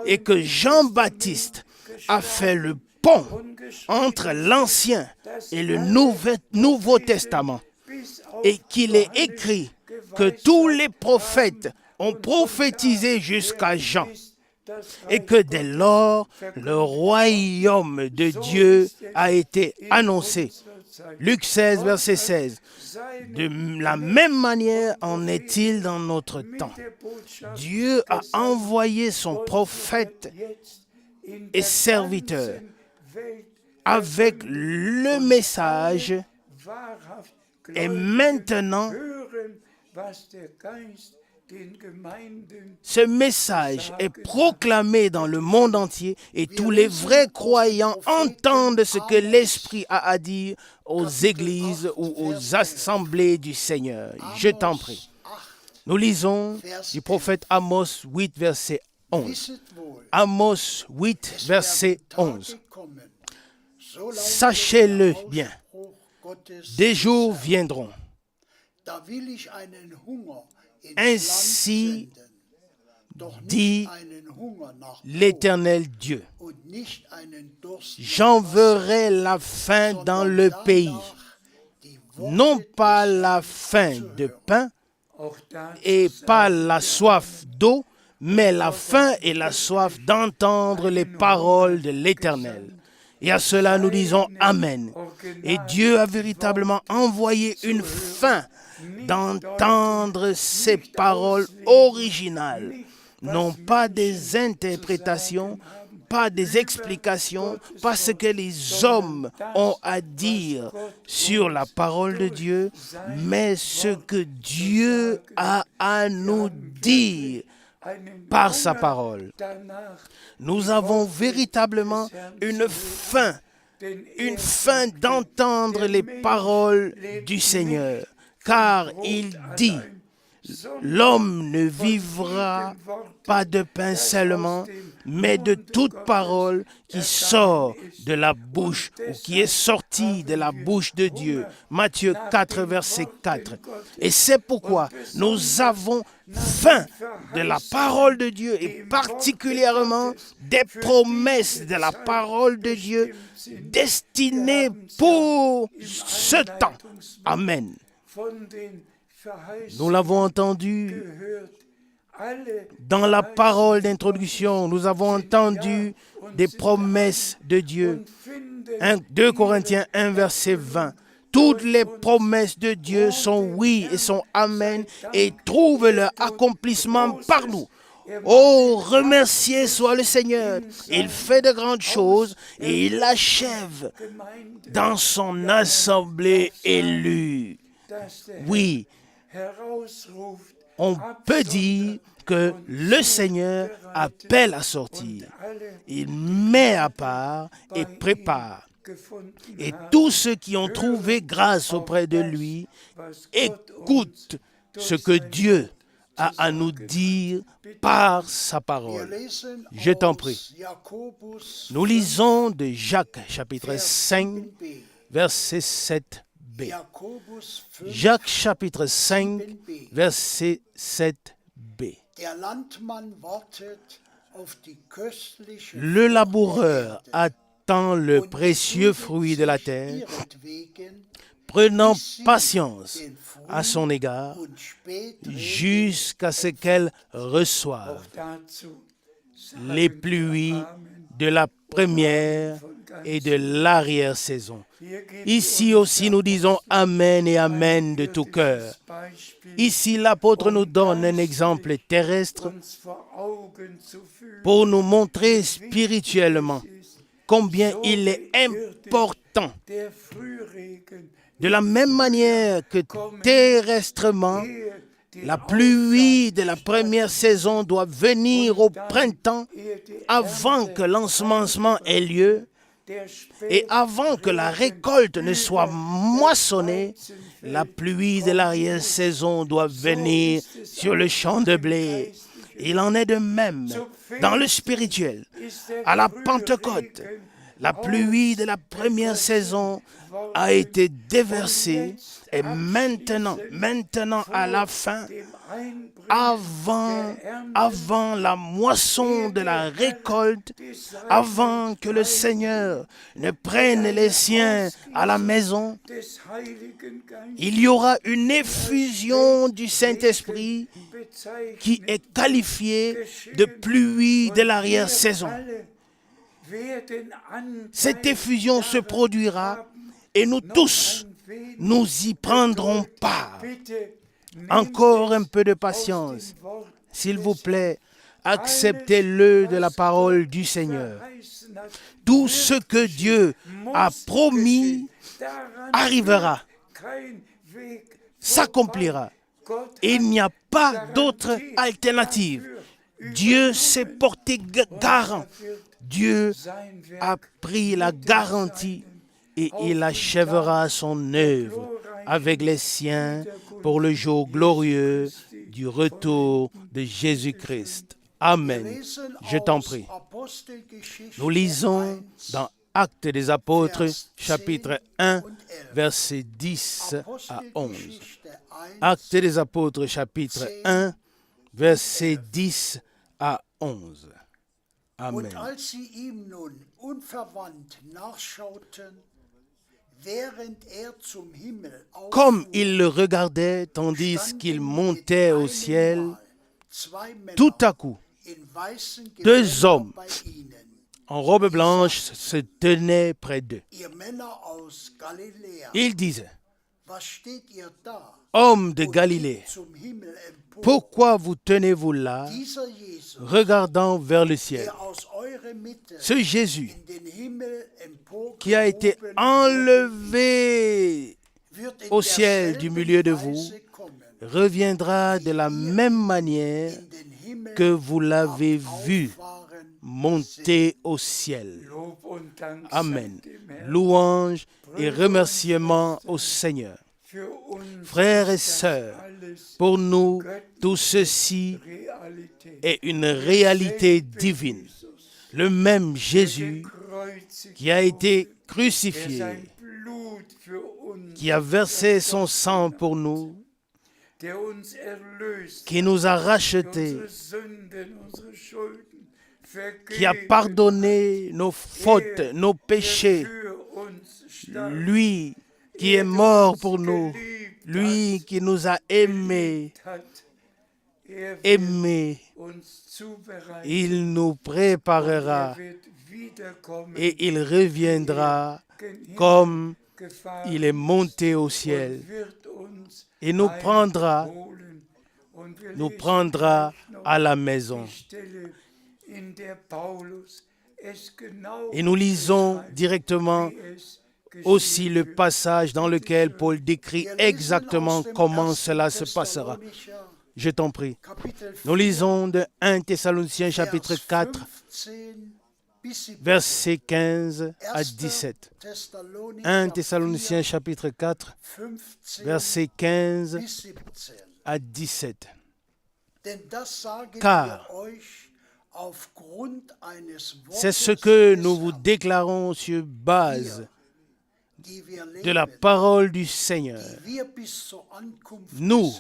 Speaker 1: et que Jean-Baptiste a fait le pont entre l'Ancien et le Nouveau Testament, et qu'il est écrit que tous les prophètes ont prophétisé jusqu'à Jean, et que dès lors, le royaume de Dieu a été annoncé. Luc 16, verset 16. De la même manière en est-il dans notre temps. Dieu a envoyé son prophète et serviteur avec le message, et maintenant, ce message est proclamé dans le monde entier et tous les vrais croyants entendent ce que l'Esprit a à dire aux églises ou aux assemblées du Seigneur. Je t'en prie. Nous lisons du prophète Amos 8, verset 11. Amos 8, verset 11. Sachez-le bien, des jours viendront. Ainsi dit l'Éternel Dieu. J'enverrai la faim dans le pays, non pas la faim de pain et pas la soif d'eau, mais la faim et la soif d'entendre les paroles de l'Éternel. Et à cela nous disons Amen. Et Dieu a véritablement envoyé une faim d'entendre ces paroles originales, non pas des interprétations, pas des explications, pas ce que les hommes ont à dire sur la parole de Dieu, mais ce que Dieu a à nous dire par sa parole. Nous avons véritablement une faim d'entendre les paroles du Seigneur, car il dit, l'homme ne vivra pas de pain seulement, mais de toute parole qui sort de la bouche ou qui est sortie de la bouche de Dieu. Matthieu 4, verset 4. Et c'est pourquoi nous avons faim de la parole de Dieu et particulièrement des promesses de la parole de Dieu destinées pour ce temps. Amen. Nous l'avons entendu dans la parole d'introduction. Nous avons entendu des promesses de Dieu. 2 Corinthiens 1, verset 20. Toutes les promesses de Dieu sont oui et sont amen et trouvent leur accomplissement par nous. Oh, remercié soit le Seigneur. Il fait de grandes choses et il achève dans son assemblée élue. Oui, on peut dire que le Seigneur appelle à sortir. Il met à part et prépare. Et tous ceux qui ont trouvé grâce auprès de lui écoutent ce que Dieu a à nous dire par sa parole. Je t'en prie. Nous lisons de Jacques, chapitre 5, verset 7b. Jacques, chapitre 5, verset 7b. Le laboureur attend le précieux fruit de la terre, prenant patience à son égard, jusqu'à ce qu'elle reçoive les pluies de la première et de l'arrière-saison. Ici aussi, nous disons Amen et Amen de tout cœur. Ici, l'apôtre nous donne un exemple terrestre pour nous montrer spirituellement combien il est important. De la même manière que terrestrement, la pluie de la première saison doit venir au printemps avant que l'ensemencement ait lieu et avant que la récolte ne soit moissonnée. La pluie de l'arrière-saison doit venir sur le champ de blé. Il en est de même dans le spirituel. À la Pentecôte, la pluie de la première saison a été déversée et maintenant à la fin, avant la moisson de la récolte, avant que le Seigneur ne prenne les siens à la maison, il y aura une effusion du Saint-Esprit qui est qualifiée de pluie de l'arrière-saison. Cette effusion se produira et nous tous, nous y prendrons part. Encore un peu de patience. S'il vous plaît, acceptez-le de la parole du Seigneur. Tout ce que Dieu a promis arrivera, s'accomplira. Il n'y a pas d'autre alternative. Dieu s'est porté garant. Dieu a pris la garantie et il achèvera son œuvre avec les siens pour le jour glorieux du retour de Jésus-Christ. Amen. Je t'en prie. Nous lisons dans Actes des Apôtres, chapitre 1, versets 10 à 11. Actes des Apôtres, chapitre 1, versets 10 à 11. Amen. Comme ils le regardaient tandis qu'il montait au ciel, tout à coup, deux hommes en robe blanche se tenaient près d'eux. Ils disaient,
Speaker 2: Was steht ihr da?
Speaker 1: Homme de Galilée,
Speaker 2: Zum Himmel empor.
Speaker 1: pourquoi vous tenez-vous là,
Speaker 2: Dieser Jesus,
Speaker 1: regardant vers le ciel?
Speaker 2: der aus eurer Mitte
Speaker 1: Ce Jésus
Speaker 2: in den Himmel
Speaker 1: qui a été
Speaker 2: emporgehoben
Speaker 1: enlevé
Speaker 2: wird in
Speaker 1: au ciel du milieu de vous,
Speaker 2: Weise kommen,
Speaker 1: reviendra de la même manière
Speaker 2: in den Himmel
Speaker 1: que vous l'avez vu
Speaker 2: auffahren.
Speaker 1: monter au ciel.
Speaker 3: Lob und Dank
Speaker 1: Amen.
Speaker 3: sei dem Herrn.
Speaker 1: Louange et remerciements au Seigneur.
Speaker 3: Für uns
Speaker 1: Frères et
Speaker 3: ist das
Speaker 1: sœurs,
Speaker 3: alles
Speaker 1: pour nous, tout ceci
Speaker 3: Realität.
Speaker 1: est une réalité divine. Le même Jésus
Speaker 3: Gekreuzigt
Speaker 1: qui a été
Speaker 3: der
Speaker 1: crucifié,
Speaker 3: sein Blut für uns,
Speaker 1: qui a versé son sang pour nous,
Speaker 3: der uns erlöst,
Speaker 1: qui nous a
Speaker 3: hat,
Speaker 1: rachetés,
Speaker 3: unsere Sünden, unsere Schulden
Speaker 1: qui a
Speaker 3: vergeben,
Speaker 1: pardonné nos fautes, nos
Speaker 3: der
Speaker 1: péchés,
Speaker 3: für uns starb,
Speaker 1: lui qui est mort pour nous,
Speaker 3: geliebt
Speaker 1: lui qui nous a aimés,
Speaker 3: hat, wird
Speaker 1: aimés,
Speaker 3: uns zubereitet.
Speaker 1: il nous
Speaker 3: Er
Speaker 1: préparera
Speaker 3: wird wiederkommen,
Speaker 1: et il reviendra
Speaker 3: gen Himmel
Speaker 1: comme
Speaker 3: gefahren
Speaker 1: il est monté au ciel
Speaker 3: und wird uns
Speaker 1: et nous prendra
Speaker 3: einholen. Und wir
Speaker 1: nous
Speaker 3: lesen
Speaker 1: prendra
Speaker 3: gleich noch
Speaker 1: à la maison.
Speaker 3: die Stelle, in der Paulus es genau
Speaker 1: Et nous lisons
Speaker 3: beschreibt,
Speaker 1: directement
Speaker 3: wie es
Speaker 1: aussi
Speaker 3: geschehen
Speaker 1: le
Speaker 3: wird.
Speaker 1: passage dans lequel Paul décrit exactement comment cela se passera. Je t'en prie. Nous lisons de 1 Thessaloniciens chapitre 4, versets 15 à 17. 1 Thessaloniciens chapitre 4, versets 15 à 17. Car c'est ce que nous vous déclarons sur base de la parole du Seigneur. Nous,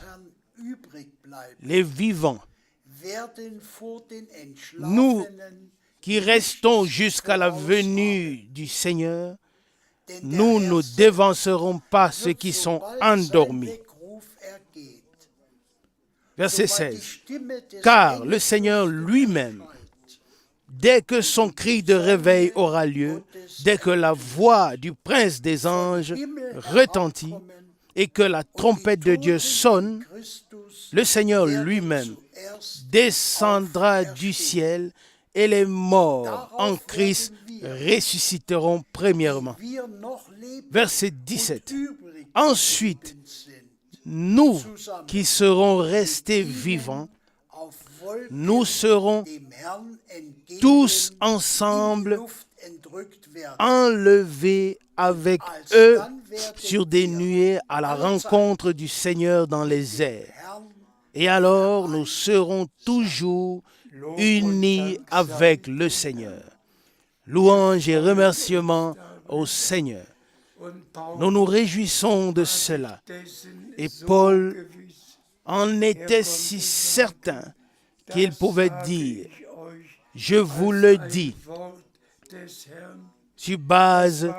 Speaker 1: les vivants, nous qui restons jusqu'à la venue du Seigneur, nous ne dévancerons pas ceux qui sont endormis. Verset 16. Car le Seigneur lui-même, dès que son cri de réveil aura lieu, dès que la voix du prince des anges retentit et que la trompette de Dieu sonne, le Seigneur lui-même descendra du ciel et les morts en Christ ressusciteront premièrement. Verset 17. Ensuite, nous qui serons restés vivants, nous serons tous ensemble enlevés avec eux sur des nuées à la rencontre du Seigneur dans les airs. Et alors nous serons toujours unis avec le Seigneur. Louange et remerciements au Seigneur. Nous nous réjouissons de cela. Et Paul en était si certain qu'il pouvait dire, je vous le dis, sur base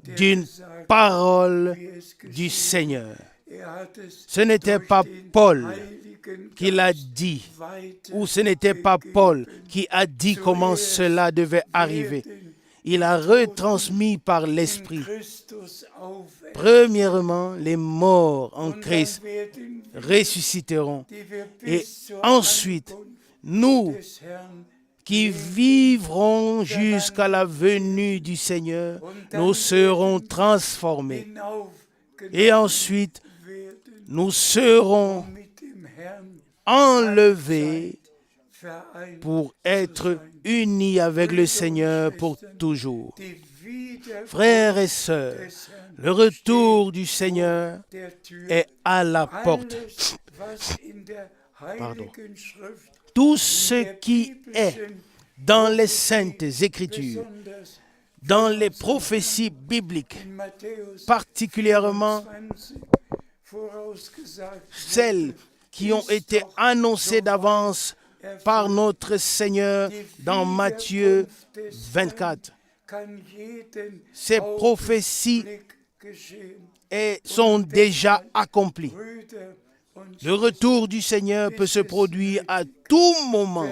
Speaker 1: d'une parole du Seigneur. Ce n'était pas Paul qui l'a dit, ou ce n'était pas Paul qui a dit comment cela devait arriver. Il a retransmis par l'Esprit. Premièrement, les morts en Christ ressusciteront. Et ensuite, nous qui vivrons jusqu'à la venue du Seigneur, nous serons transformés. Et ensuite, nous serons enlevés pour être unis avec le Seigneur pour toujours. Frères et sœurs, le retour du Seigneur est à la porte. Pardon. Tout ce qui est dans les Saintes Écritures, dans les prophéties bibliques, particulièrement celles qui ont été annoncées d'avance par notre Seigneur dans Matthieu 24. Ces prophéties sont déjà accomplies. Le retour du Seigneur peut se produire à tout moment.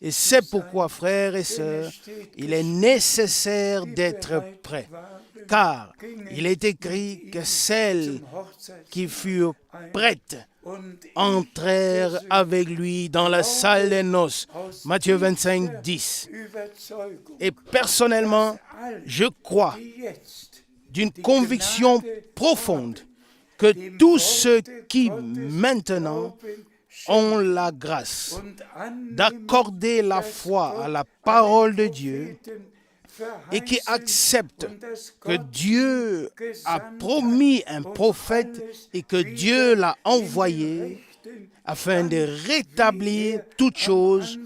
Speaker 1: Et c'est pourquoi, frères et sœurs, il est nécessaire d'être prêts. car il est écrit que celles qui furent prêtes entrèrent avec lui dans la salle des noces. Matthieu 25, 10. Et personnellement, je crois d'une conviction profonde que tous ceux qui maintenant ont la grâce d'accorder la foi à la parole de Dieu et qui acceptent que Dieu a promis un prophète et que Dieu l'a envoyé afin de rétablir toutes choses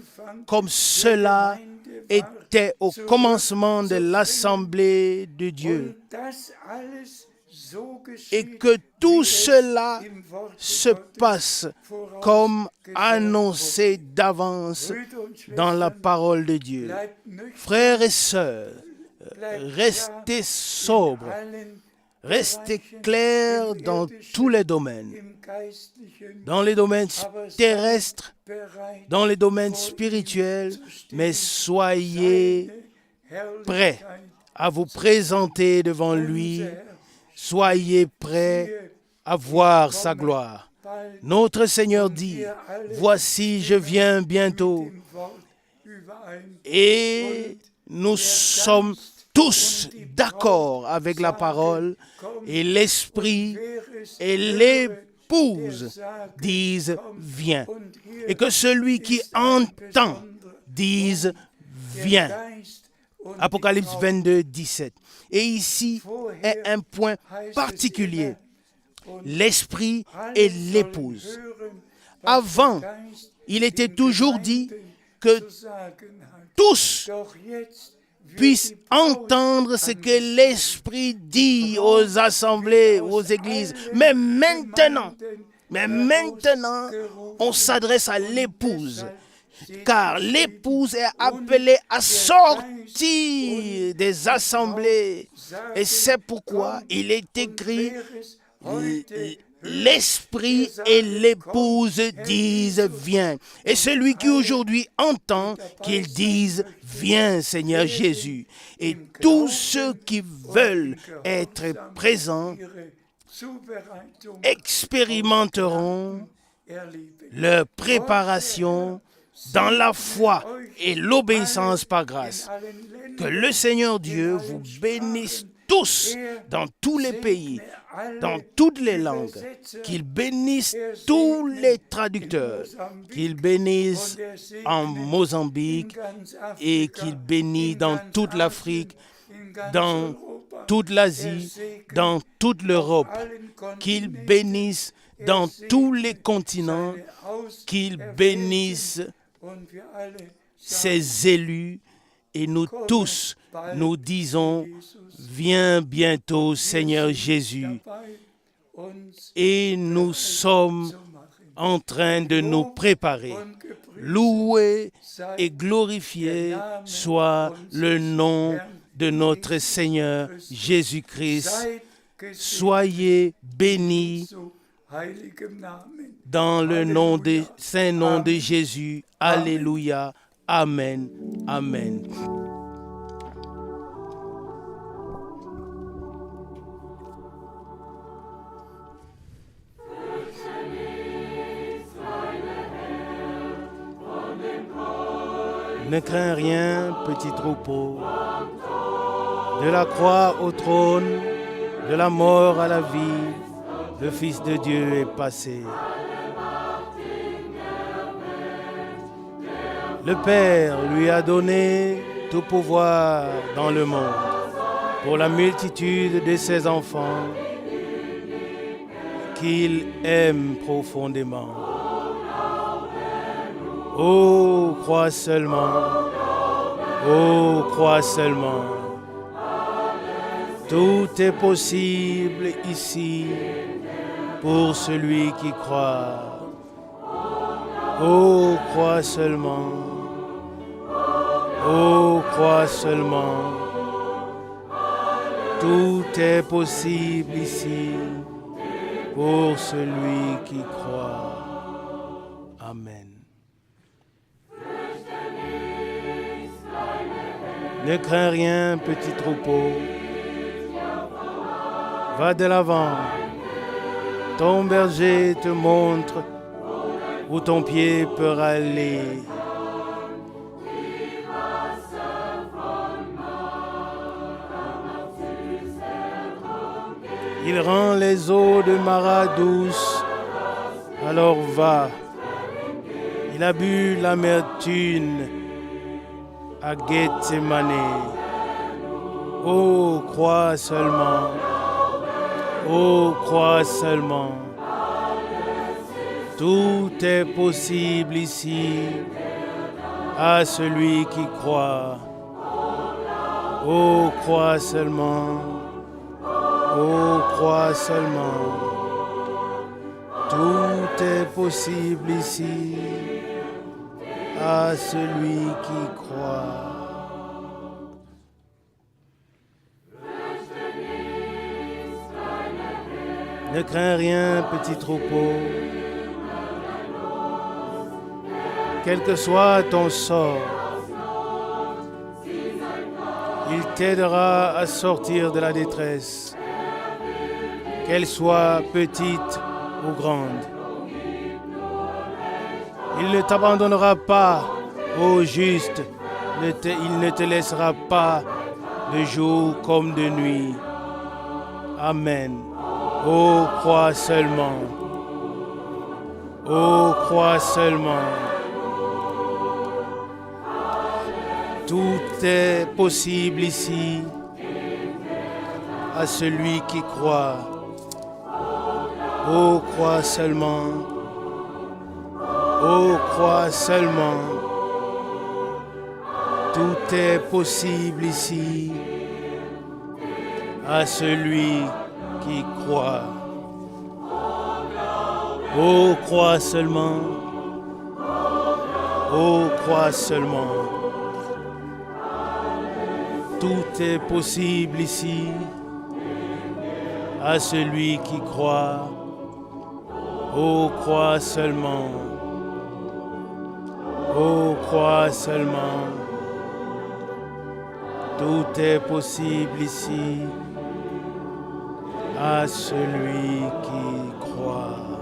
Speaker 1: comme cela était au commencement de l'Assemblée de Dieu. Et que tout cela se passe comme annoncé d'avance dans la parole de Dieu. Frères et sœurs, restez sobres, restez clairs dans tous les domaines, dans les domaines terrestres, dans les domaines spirituels, mais soyez prêts à vous présenter devant lui. Soyez prêts à voir sa gloire. Notre Seigneur dit, « Voici, je viens bientôt. » Et nous sommes tous d'accord avec la parole et l'Esprit et l'épouse disent, « Viens. » Et que celui qui entend dise, « Viens. » Apocalypse 22, 17. Et ici est un point particulier, l'esprit et l'épouse. Avant, il était toujours dit que tous puissent entendre ce que l'esprit dit aux assemblées, aux églises. Mais maintenant, on s'adresse à l'épouse. Car l'épouse est appelée à sortir des assemblées. Et c'est pourquoi il est écrit, l'esprit et l'épouse disent, viens. Et celui qui aujourd'hui entend, qu'il dise, viens Seigneur Jésus. Et tous ceux qui veulent être présents expérimenteront leur préparation dans la foi et l'obéissance par grâce. Que le Seigneur Dieu vous bénisse tous dans tous les pays, dans toutes les langues, qu'il bénisse tous les traducteurs, qu'il bénisse en Mozambique et qu'il bénisse dans toute l'Afrique, dans toute l'Asie, dans toute l'Europe, qu'il bénisse dans tous les continents, qu'il bénisse ses élus, et nous tous, nous disons, viens bientôt Seigneur Jésus. Et nous sommes en train de nous préparer. Loué et glorifié soit le nom de notre Seigneur Jésus-Christ. Soyez bénis dans le nom de saint nom de Jésus. Alléluia. Amen. Amen. Ne crains rien, petit troupeau. De la croix au trône, de la mort à la vie, le Fils de Dieu est passé. Le Père lui a donné tout pouvoir dans le monde pour la multitude de ses enfants qu'il aime profondément. Oh, crois seulement, oh, crois seulement. Tout est possible ici pour celui qui croit. Oh, crois seulement. Oh, crois seulement. Tout est possible ici pour celui qui croit. Amen. Ne crains rien, petit troupeau. Va de l'avant. Ton berger te montre où ton pied peut aller. Il rend les eaux de Mara douces, alors va. Il a bu l'amertume à Gethsémane. Oh, crois seulement. Oh, crois seulement. Tout est possible ici à celui qui croit. Oh, crois seulement. Oh, crois seulement. Tout est possible ici à celui qui croit. Ne crains rien, petit troupeau. Quel que soit ton sort, il t'aidera à sortir de la détresse, qu'elle soit petite ou grande. Il ne t'abandonnera pas, ô juste, il ne te laissera pas de jour comme de nuit. Amen. Oh, crois seulement. Oh, crois seulement. Tout est possible ici à celui qui croit. Oh, crois seulement. Oh, crois seulement. Tout est possible ici à celui qui croit. Oh, crois seulement. Oh, crois seulement. Tout est possible ici à celui qui croit. Oh, crois seulement. Oh, crois seulement. Tout est possible ici à celui qui croit.